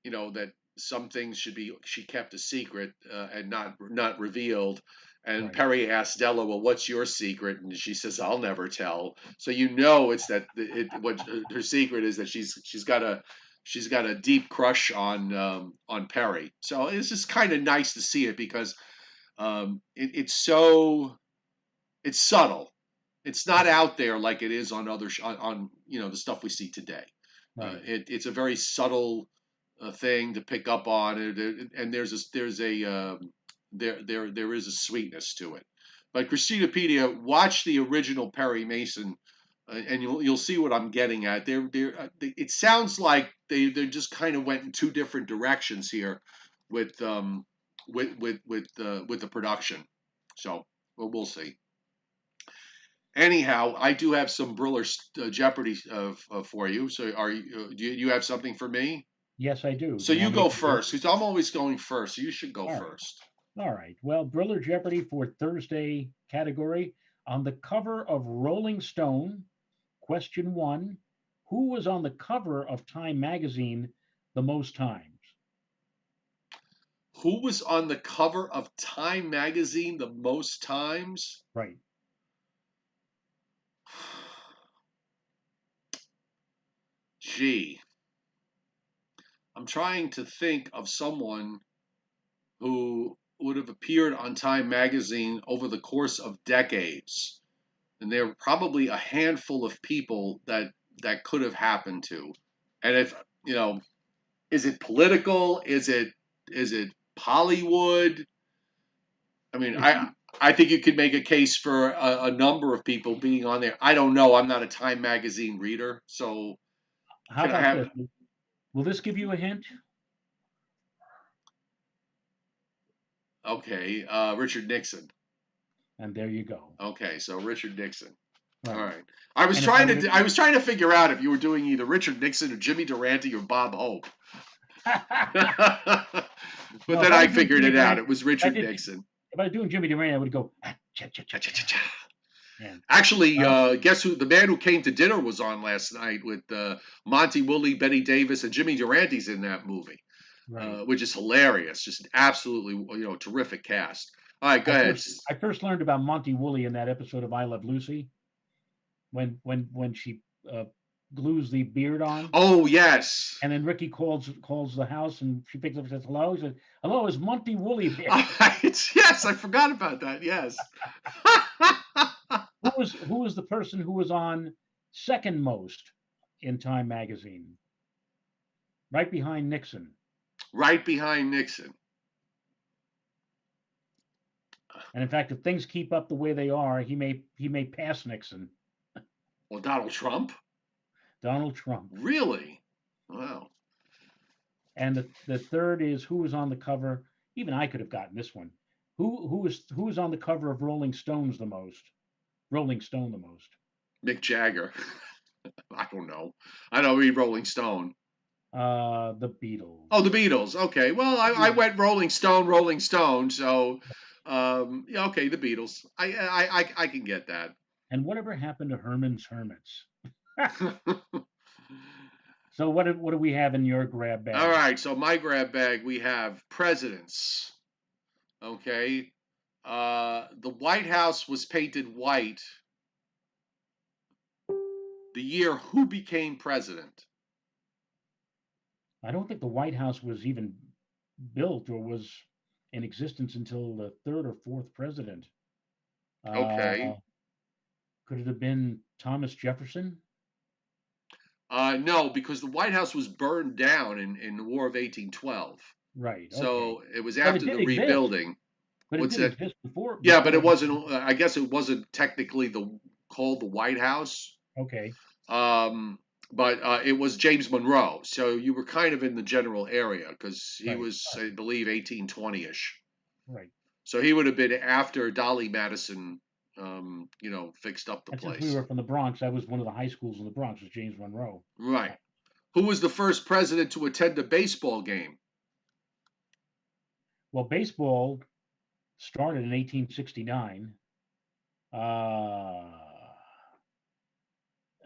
that some things she kept a secret and not revealed. And Right. Perry asked Della, "Well, what's your secret?" And she says, "I'll never tell." So you know it's that what her secret is, that she's got a deep crush on Perry. So it's just kind of nice to see it, because it's subtle. It's not Right. out there like it is on on the stuff we see today. Right. It's a very subtle thing to pick up on, and there is a sweetness to it. But Christinapedia, watch the original Perry Mason, and you'll see what I'm getting at. It sounds like they just kind of went in two different directions here with with the production. So we'll see. Anyhow, I do have some Briller Jeopardy for you. So do you have something for me? Yes, I do. Do So you you want me to go give you? first, because I'm always going first. So you should go All right. first. All right. Well, Briller Jeopardy for Thursday category. On the cover of Rolling Stone, question one: who was on the cover of Time magazine the most times? Who was on the cover of Time magazine the most times? Right. Gee, I'm trying to think of someone who would have appeared on Time magazine over the course of decades. And there are probably a handful of people that could have happened to. And if, you know, is it political? Is it Hollywood? I mean, It's I think you could make a case for a number of people being on there. I don't know. I'm not a Time magazine reader, so how can I about this? have? Will this give you a hint? Okay, Richard Nixon. And there you go. Okay, so Richard Nixon. All Right. right. I was And if I trying would to I was trying to figure out if you were doing either Richard Nixon or Jimmy Durante or Bob Hope. But no, if then I I was doing figured Jimmy it out. Durant, It was if I Richard did, Nixon. if I was doing Jimmy Durant, I would go cha cha cha cha. Yeah. Actually, Uh, guess who? The man who came to dinner was on last night with Monty Woolley, Betty Davis, and Jimmy Durante's in that movie, right. which is hilarious. Just absolutely, terrific cast. All right, go ahead. I first learned about Monty Woolley in that episode of I Love Lucy when she uh, glues the beard on, Oh yes. and then Ricky calls the house, and she picks up and says hello. He says hello, is Monty Woolley there? All right. Yes, I forgot about that. Yes. Who was the person who was on second most in Time magazine, right behind Nixon? Right behind Nixon. And in fact, if things keep up the way they are, he may pass Nixon. Well, Donald Trump. Donald Trump. Really? Wow. And the third is who was on the cover. Even I could have gotten this one. Who was on the cover of Rolling Stones the most? Rolling Stone the most. Mick Jagger. I don't know. I don't read Rolling Stone. The Beatles. Oh, the Beatles. Okay. Well, I Yeah. went Rolling Stone, Rolling Stone. So, yeah, okay, the Beatles. I can get that. And whatever happened to Herman's Hermits? All So what do we have in your grab bag? right. So my grab bag, we have presidents. Okay. The White House was painted white the year who became president. I don't think the White House was even built or was in existence until the third or fourth president. Okay. Uh, could it have been Thomas Jefferson? No, because the White House was burned down in the War of 1812. Right. Okay. So it was But it after did the exist. rebuilding. But it What's did that? exist before Yeah, but before it the. wasn't. I guess it wasn't technically called the White House. Okay. Um, but it was James Monroe. So you were kind of in the general area, because he Right. was, I believe, 1820ish. Right. So he would have been after Dolly Madison, fixed up the And since we place. were from the Bronx, that was one of the high schools in the Bronx, was James Monroe. Right. Who was the first president to attend a baseball game? Well, baseball started in 1869. Uh,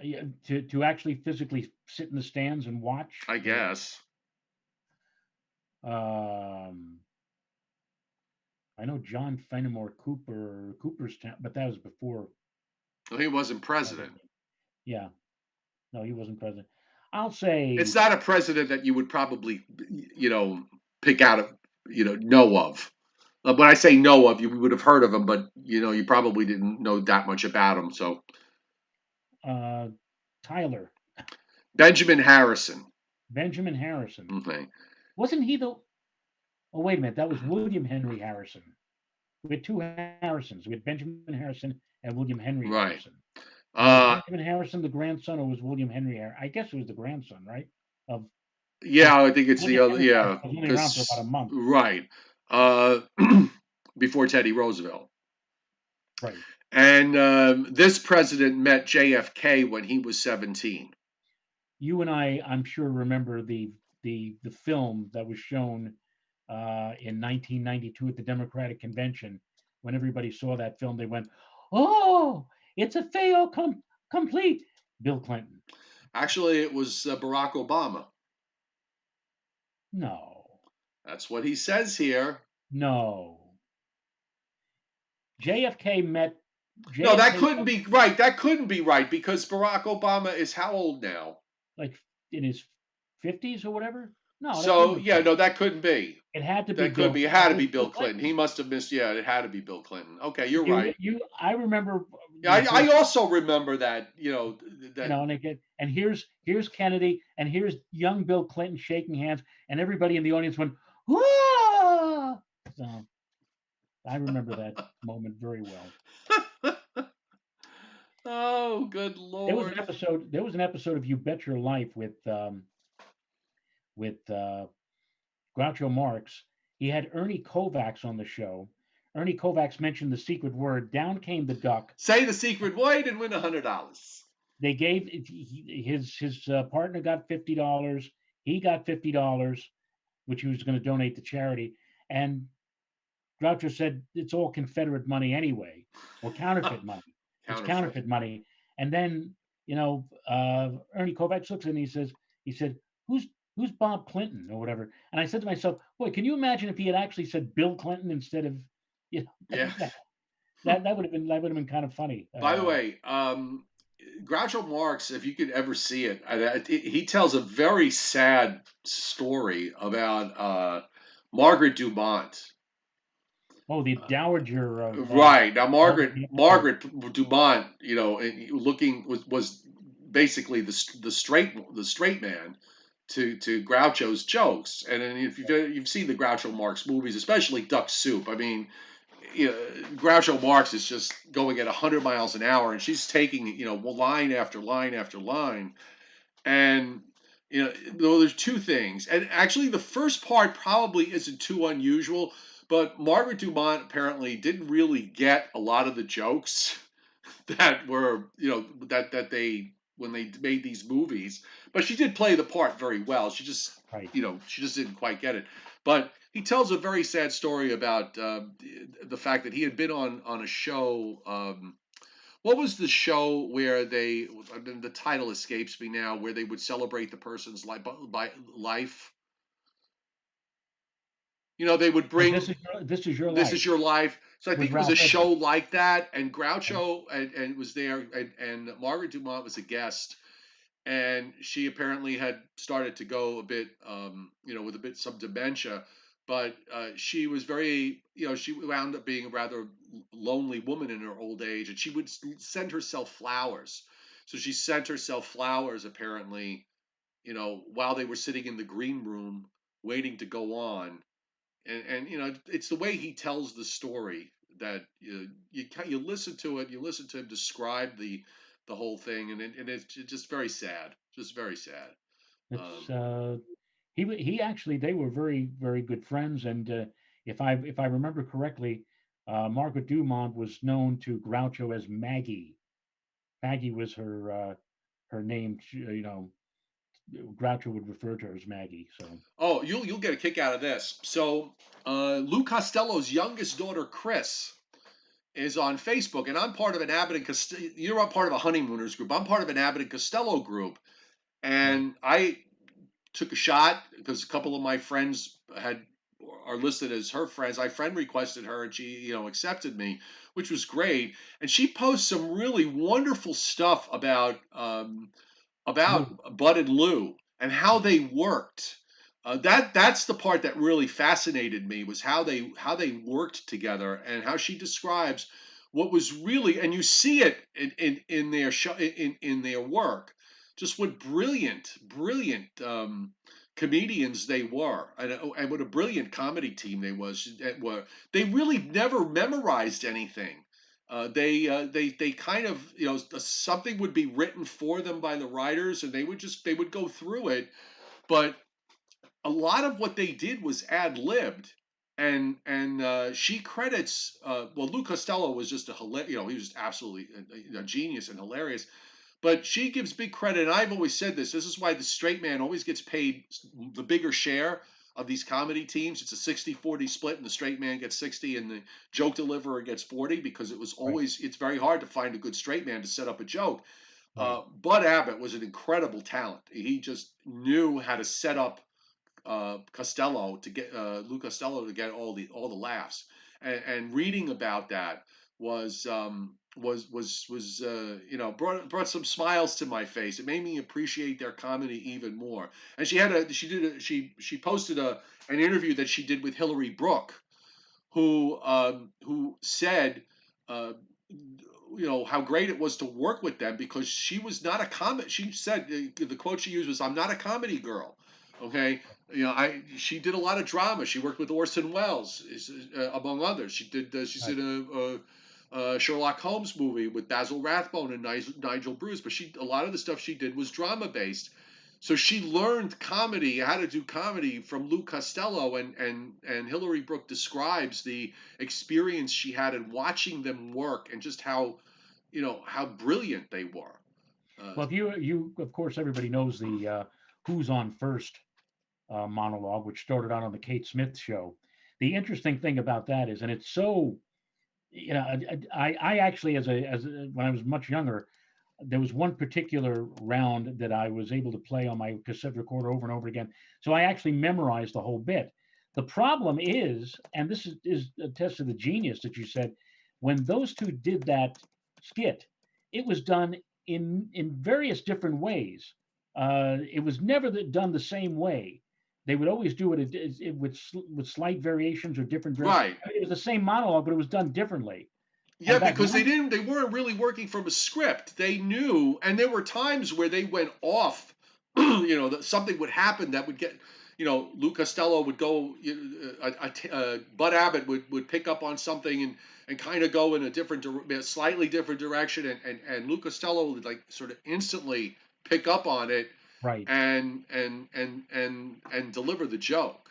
yeah, to actually physically sit in the stands and watch. I guess. Um, I know John Fenimore Cooperstown, but that was before. Well, he wasn't president. Yeah, no, he wasn't president. I'll It's say not a president that you would probably, pick out of, know of. When I say know of, you would have heard of him, but you probably didn't know that much about him. So uh, Tyler Benjamin Harrison. Benjamin Harrison. Okay. Wasn't he the? Oh, wait a minute. That was William Henry Harrison. We had two Harrisons. We had Benjamin Harrison and William Henry Right. Harrison. Now, was Uh, Benjamin Harrison the grandson, or was William Henry? I guess it was the grandson, right? Of because yeah, I think it's the William other. Henry Yeah, Harrison was only around for about a because month, right. Uh, before Teddy Roosevelt. right? And this president met JFK when he was 17. You and I'm sure, remember the film that was shown in 1992 at the Democratic Convention. When everybody saw that film, they went, "Oh, it's a complete." Bill Clinton. Actually, it was Barack Obama. No, That's what he says here. no. JFK met No, that JFK couldn't be right. That couldn't be right because Barack Obama is how old now? like in his 50s or whatever. No, that couldn't So, have yeah, been. no, that couldn't be. It had to be That could be. It had It to was be Bill Bill Clinton. He Clinton. must have missed. Yeah, it had to be Bill Clinton. Okay, you're right. I remember Yeah, my I first, also remember that. That. and here's Kennedy, and here's young Bill Clinton shaking hands, and everybody in the audience went, "Whoa!" So I remember that moment very well. Oh, good Lord. There was an episode of You Bet Your Life with Groucho Marx. He had Ernie Kovacs on the show. Ernie Kovacs mentioned the secret word. Down came the duck. Say the secret word and win $100. They gave his partner got $50. He got $50, which he was going to donate to charity. And Groucho said it's all Confederate money anyway, or counterfeit money. It's Counterfeit. counterfeit money. And then Ernie Kovacs looks at me. He said, "Who's Bob Clinton or whatever?" And I said to myself, "Boy, can you imagine if he had actually said Bill Clinton instead of you know Yeah. that would have been kind of funny." By the way, Groucho Marx, if you could ever see it, he tells a very sad story about Margaret Dumont. Oh, the Dowager of Right now, Margaret Hamilton. Margaret Dumont, looking was basically the straight man to Groucho's jokes. And then if you've seen the Groucho Marx movies, especially Duck Soup, I mean, Groucho Marx is just going at 100 miles an hour, and she's taking line after line after line. And though there's two things, and actually the first part probably isn't too unusual, but Margaret Dumont apparently didn't really get a lot of the jokes that were that they when they made these movies, but she did play the part very well. Right. She just didn't quite get it. But he tells a very sad story about the fact that he had been on a show. What was the show where they? I mean, the title escapes me now. Where they would celebrate the person's life by life. They would Oh, bring this is your this is life your life. So I with think it was a Ralph show Edwards. like that, and Right. Groucho and was there, and Margaret Dumont was a guest, and she apparently had started to go a bit, with a bit some dementia, but she was very, she wound up being a rather lonely woman in her old age, and she would send herself flowers. So she sent herself flowers apparently, while they were sitting in the green room waiting to go on, and it's the way he tells the story that you listen to it, you listen to him describe the whole thing, and it's just very sad, just very sad. It's um, he actually, they were very good friends, and if I remember correctly, Margaret Dumont was known to Groucho as Maggie. Maggie was her name. Groucho would refer to her as Maggie. So oh, you'll get a kick out of this. So Lou Costello's youngest daughter Chris is on Facebook, and I'm part of an Abbott and Costello. You're part of a honeymooners group. I'm part of an Abbott and Costello group, right. and I took a shot because a couple of my friends had are listed as her friends. I friend requested her and she, accepted me, which was great. And she posts some really wonderful stuff Lou. about Bud and Lou and how they worked. That's the part that really fascinated me was how they worked together and how she describes what was really, and you see it in their show, in their work, just what brilliant comedians they were, and what a brilliant comedy team they really never memorized anything. They kind of, something would be written for them by the writers and they would go through it, but a lot of what they did was ad libbed. And she credits, well, Lou Costello was just he was just absolutely a genius and hilarious, but she gives big credit, and I've always said this. This is why the straight man always gets paid the bigger share of these comedy teams. It's a 60-40 split, and the straight man gets 60, and the joke deliverer gets 40, because Right, it's very hard to find a good straight man to set up a joke. right. Bud Abbott was an incredible talent. He just knew how to set up Costello to get Lou Costello to get all the laughs, and reading about that was brought some smiles to my face. It made me appreciate their comedy even more. And she posted an interview that she did with Hillary Brook, who said, uh, how great it was to work with them because she was not a comedy. She said, the quote she used was, "I'm not a comedy girl." Okay, she did a lot of drama. She worked with Orson Welles, among others. She's Right. in a Sherlock Holmes movie with Basil Rathbone and Nigel Bruce. But a lot of the stuff she did was drama based. So she learned comedy, how to do comedy, from Lou Costello, and Hillary Brook describes the experience she had in watching them work and just how brilliant they were. Uh, Well, if you of course everybody knows the "Who's on First" monologue, which started out on the Kate Smith show. The interesting thing about that is, and it's so, I actually, when I was much younger, there was one particular round that I was able to play on my cassette recorder over and over again. So I actually memorized the whole bit. The problem is, and this is a test of the genius that you said, when those two did that skit, it was done in various different ways. It was never done the same way. They would always do it with slight variations or different. right. I mean, it was the same monologue, but it was done differently. Yeah, In fact, because one, they weren't really working from a script. They knew, and there were times where they went off. That something would happen that would get, Lou Costello would go, Bud Abbott would pick up on something and kind of go in a slightly different direction, and Lou Costello would, like, sort of instantly pick up on it right, and deliver the joke.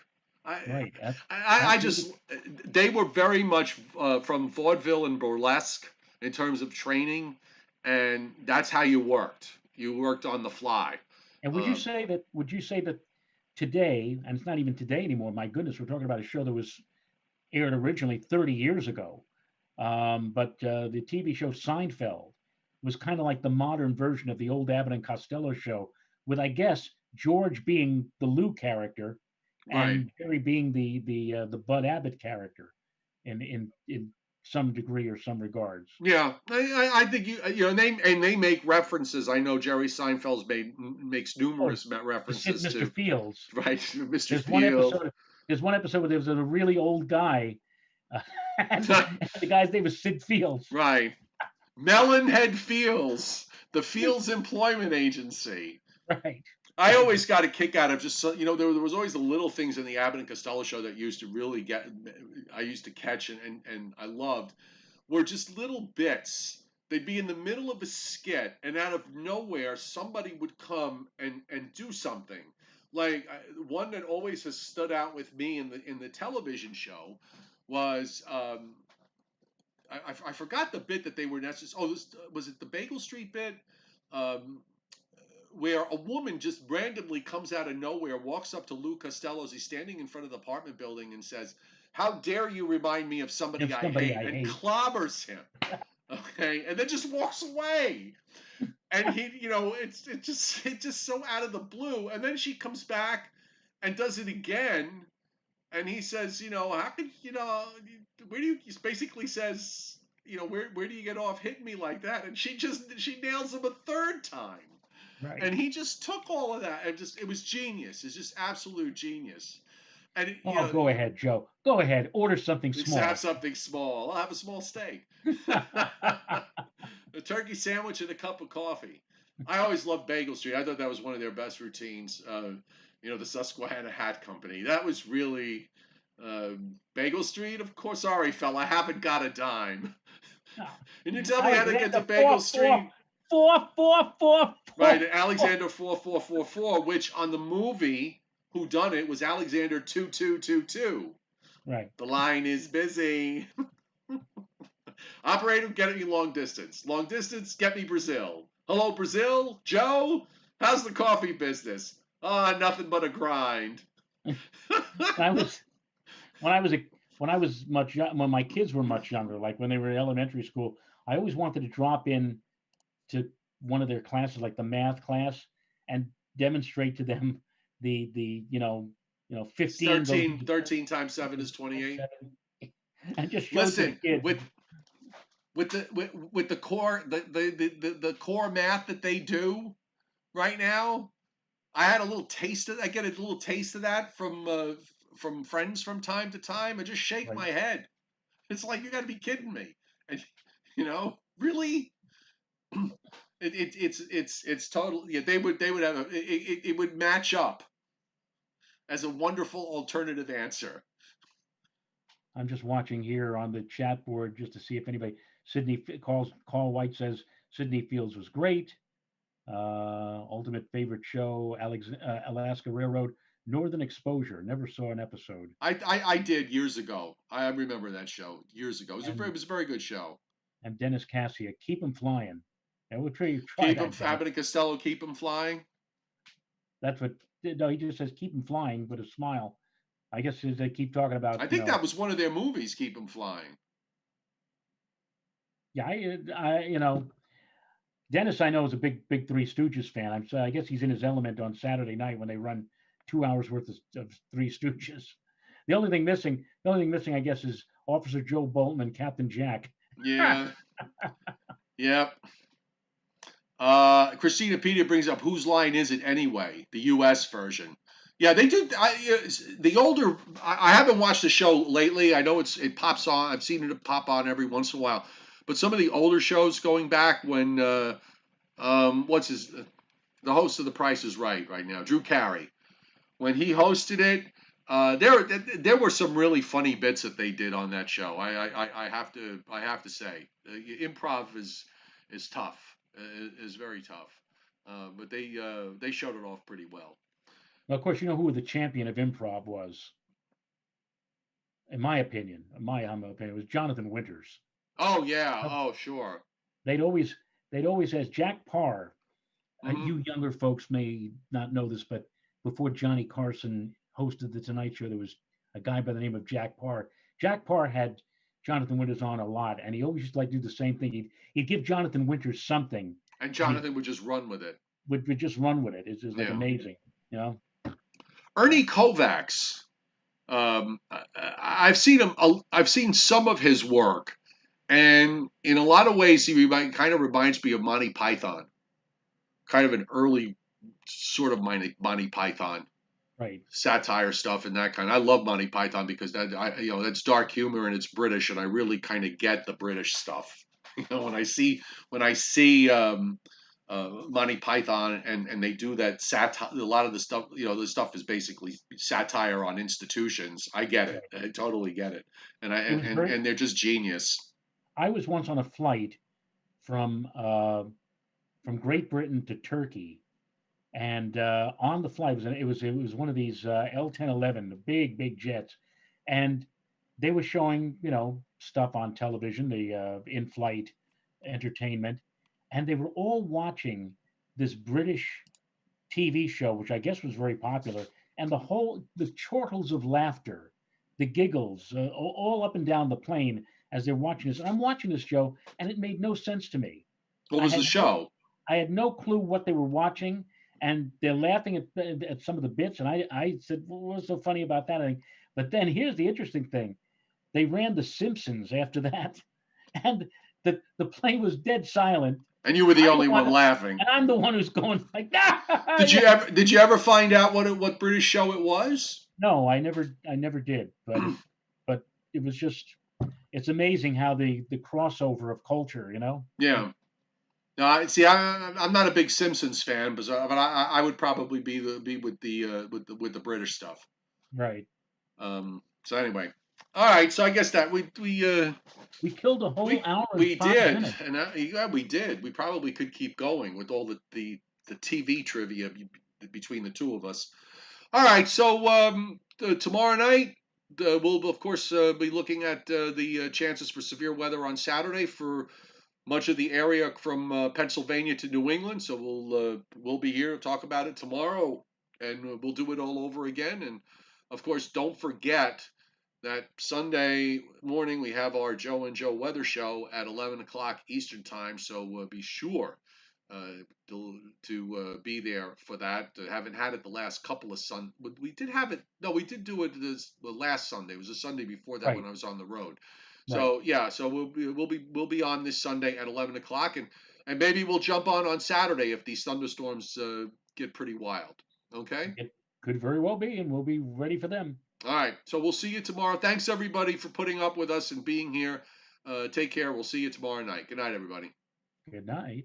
I, right, I absolutely. just they were very much from vaudeville and burlesque in terms of training, and that's how you worked. You worked on the fly. And Uh, would you say that today, and it's not even today anymore, my goodness, we're talking about a show that was aired originally 30 years ago. But the TV show Seinfeld was kind of like the modern version of the old Abbott and Costello show, with, I guess, George being the Lou character right. and Jerry being the Bud Abbott character in some degree or some regards. Yeah, I think and they make references. I know Jerry Seinfeld's makes Oh, numerous the Sid references Mr. to, Fields. right, Mr. There's one Field. episode. There's one episode where there was a really old guy, and the guy's name was Sid Fields. Right. Melonhead Fields, the Fields Employment Agency. Right, I right, always got a kick out of just, there was always the little things in the Abbott and Costello show that used to really I used to catch, and I loved, were just little bits. They'd be in the middle of a skit, and out of nowhere, somebody would come and do something. Like, one that always has stood out with me in the television show was, I forgot the bit that they were necessary. Oh, was it the Bagel Street bit? Um, where a woman just randomly comes out of nowhere, walks up to Lou Costello as he's standing in front of the apartment building and says, "How dare you remind me of of somebody I somebody hate," I and hate. clobbers him. Okay, and then just walks away. and he, it's just so out of the blue. And then she comes back and does it again, and he says, how could where do you? He basically says, where do you get off hitting me like that? And she nails him a third time, Right. and he just took all of that and it was genius. It's just absolute genius. And Oh, go ahead, Joe. Go ahead. Order something let's have small. something small. I'll have a small steak, a turkey sandwich, and a cup of coffee. I always loved Bagel Street. I thought that was one of their best routines. The Susquehanna Hat Company. That was really uh, Bagel Street. Of course, sorry, fella, I haven't got a dime. No. And you tell me how to get to Alexander Bagel four four Street, four four four right? four. Alexander 4444, which on the movie Who Done It was Alexander 2222. Right. The line is busy. Operator, get me long distance. Long distance, get me Brazil. Hello, Brazil. Joe, how's the coffee business? Nothing but a grind. When I was when I was a when I was when my kids were much younger, like when they were in elementary school, I always wanted to drop in to one of their classes, like the math class, and demonstrate to them the 15 goes 13, into 13 times 7 is 28. 7, and just show it to the Listen, kids. with the core the core math that they do right now, I get a little taste of that from friends from time to time. I just shake Right. my head. It's like you got to be kidding me. And really, it's totally, yeah. They would have it would match up as a wonderful alternative answer. I'm just watching here on the chat board just to see if anybody. Sydney Call White says Sydney Fields was great. Ultimate favorite show, Alaska Railroad, Northern Exposure. Never saw an episode. I did years ago. I remember that show years ago. And It was a very good show. and Dennis Cassia, keep them flying. And we'll try Keep him, that, Dennis. Abbott and Costello, keep him flying. That's what. No, he just says keep them flying with a smile. I guess they keep talking about, I think that was one of their movies, Keep him flying. yeah, Dennis, I know, is a big Three Stooges fan. I guess he's in his element on Saturday night when they run 2 hours worth of Three Stooges. The only thing missing, I guess, is Officer Joe Bolton and Captain Jack. Yeah, yeah. Christina Peter brings up whose line is it anyway? The U.S. version. Yeah, they do. The older. I haven't watched the show lately. I know it pops on. I've seen it pop on every once in a while. But some of the older shows going back when what's the host of The Price is right now, Drew Carey, when he hosted it. There were some really funny bits that they did on that show. I have to say, improv is tough, is very tough, but they showed it off pretty well. Now, of course, you know who the champion of improv was, in my opinion. My humble opinion was Jonathan Winters. Oh yeah, oh sure. They'd always they'd always ask Jack Parr. Hmm. You younger folks may not know this, but before Johnny Carson hosted the Tonight Show, there was a guy by the name of Jack Parr. Jack Parr had Jonathan Winters on a lot, and he always used to like do the same thing. He'd give Jonathan Winters something, And and he Jonathan would just run with it. would just run with it. It's just like Yeah. amazing, you know. Ernie Kovacs. I've seen him. I've seen some of his work, and in a lot of ways, kind of reminds me of Monty Python. Kind of an early sort of Monty Python Right. satire stuff and that kind. I love Monty Python because that's dark humor and it's British, and I really kind of get the British stuff. When I see Monty Python and they do that satire, a lot of the stuff, the stuff is basically satire on institutions. I get it. Right. I totally get it, and I It and, was and, very. and they're just genius. I was once on a flight from from Great Britain to Turkey, and on the flight it was one of these L-1011, the big jets, and they were showing stuff on television, the in-flight entertainment, and they were all watching this British TV show, which I guess was very popular, and the chortles of laughter, the giggles, all up and down the plane as they're watching this. And I'm watching this show, and it made no sense to me. What I was the had no show? I had no clue what they were watching, and they're laughing at some of the bits. And I said, well, "What's so funny about that?" But then here's the interesting thing: they ran The Simpsons after that, and the plane was dead silent. And you were the I'm the only one one, laughing. and I'm the one who's going like, "Ah, Did you yes." ever did you ever find out what British show it was? No, I never did. But it was just, it's amazing how the crossover of culture, Yeah. No, I'm not a big Simpsons fan, but I would probably be with the British stuff. Right. So anyway, all right. So I guess that We killed a whole we hour and we five did, minutes. and yeah, we did. We probably could keep going with all the TV trivia between the two of us. All right. So tomorrow night, we'll of course be looking at the chances for severe weather on Saturday for much of the area from Pennsylvania to New England. So we'll be here to talk about it tomorrow, and we'll do it all over again. And of course, don't forget that Sunday morning we have our Joe and Joe weather show at 11 o'clock Eastern time. So be sure to be there for that. Haven't had it the last couple of Sun. We did have it. No, we did do it the last Sunday. It was a Sunday before that when Right. I was on the road. Right. So yeah, so we'll be on this Sunday at 11 o'clock, and maybe we'll jump on Saturday if these thunderstorms get pretty wild. Okay. It could very well be, and we'll be ready for them. All right. So we'll see you tomorrow. Thanks everybody for putting up with us and being here. Take care. We'll see you tomorrow night. Good night, everybody. Good night.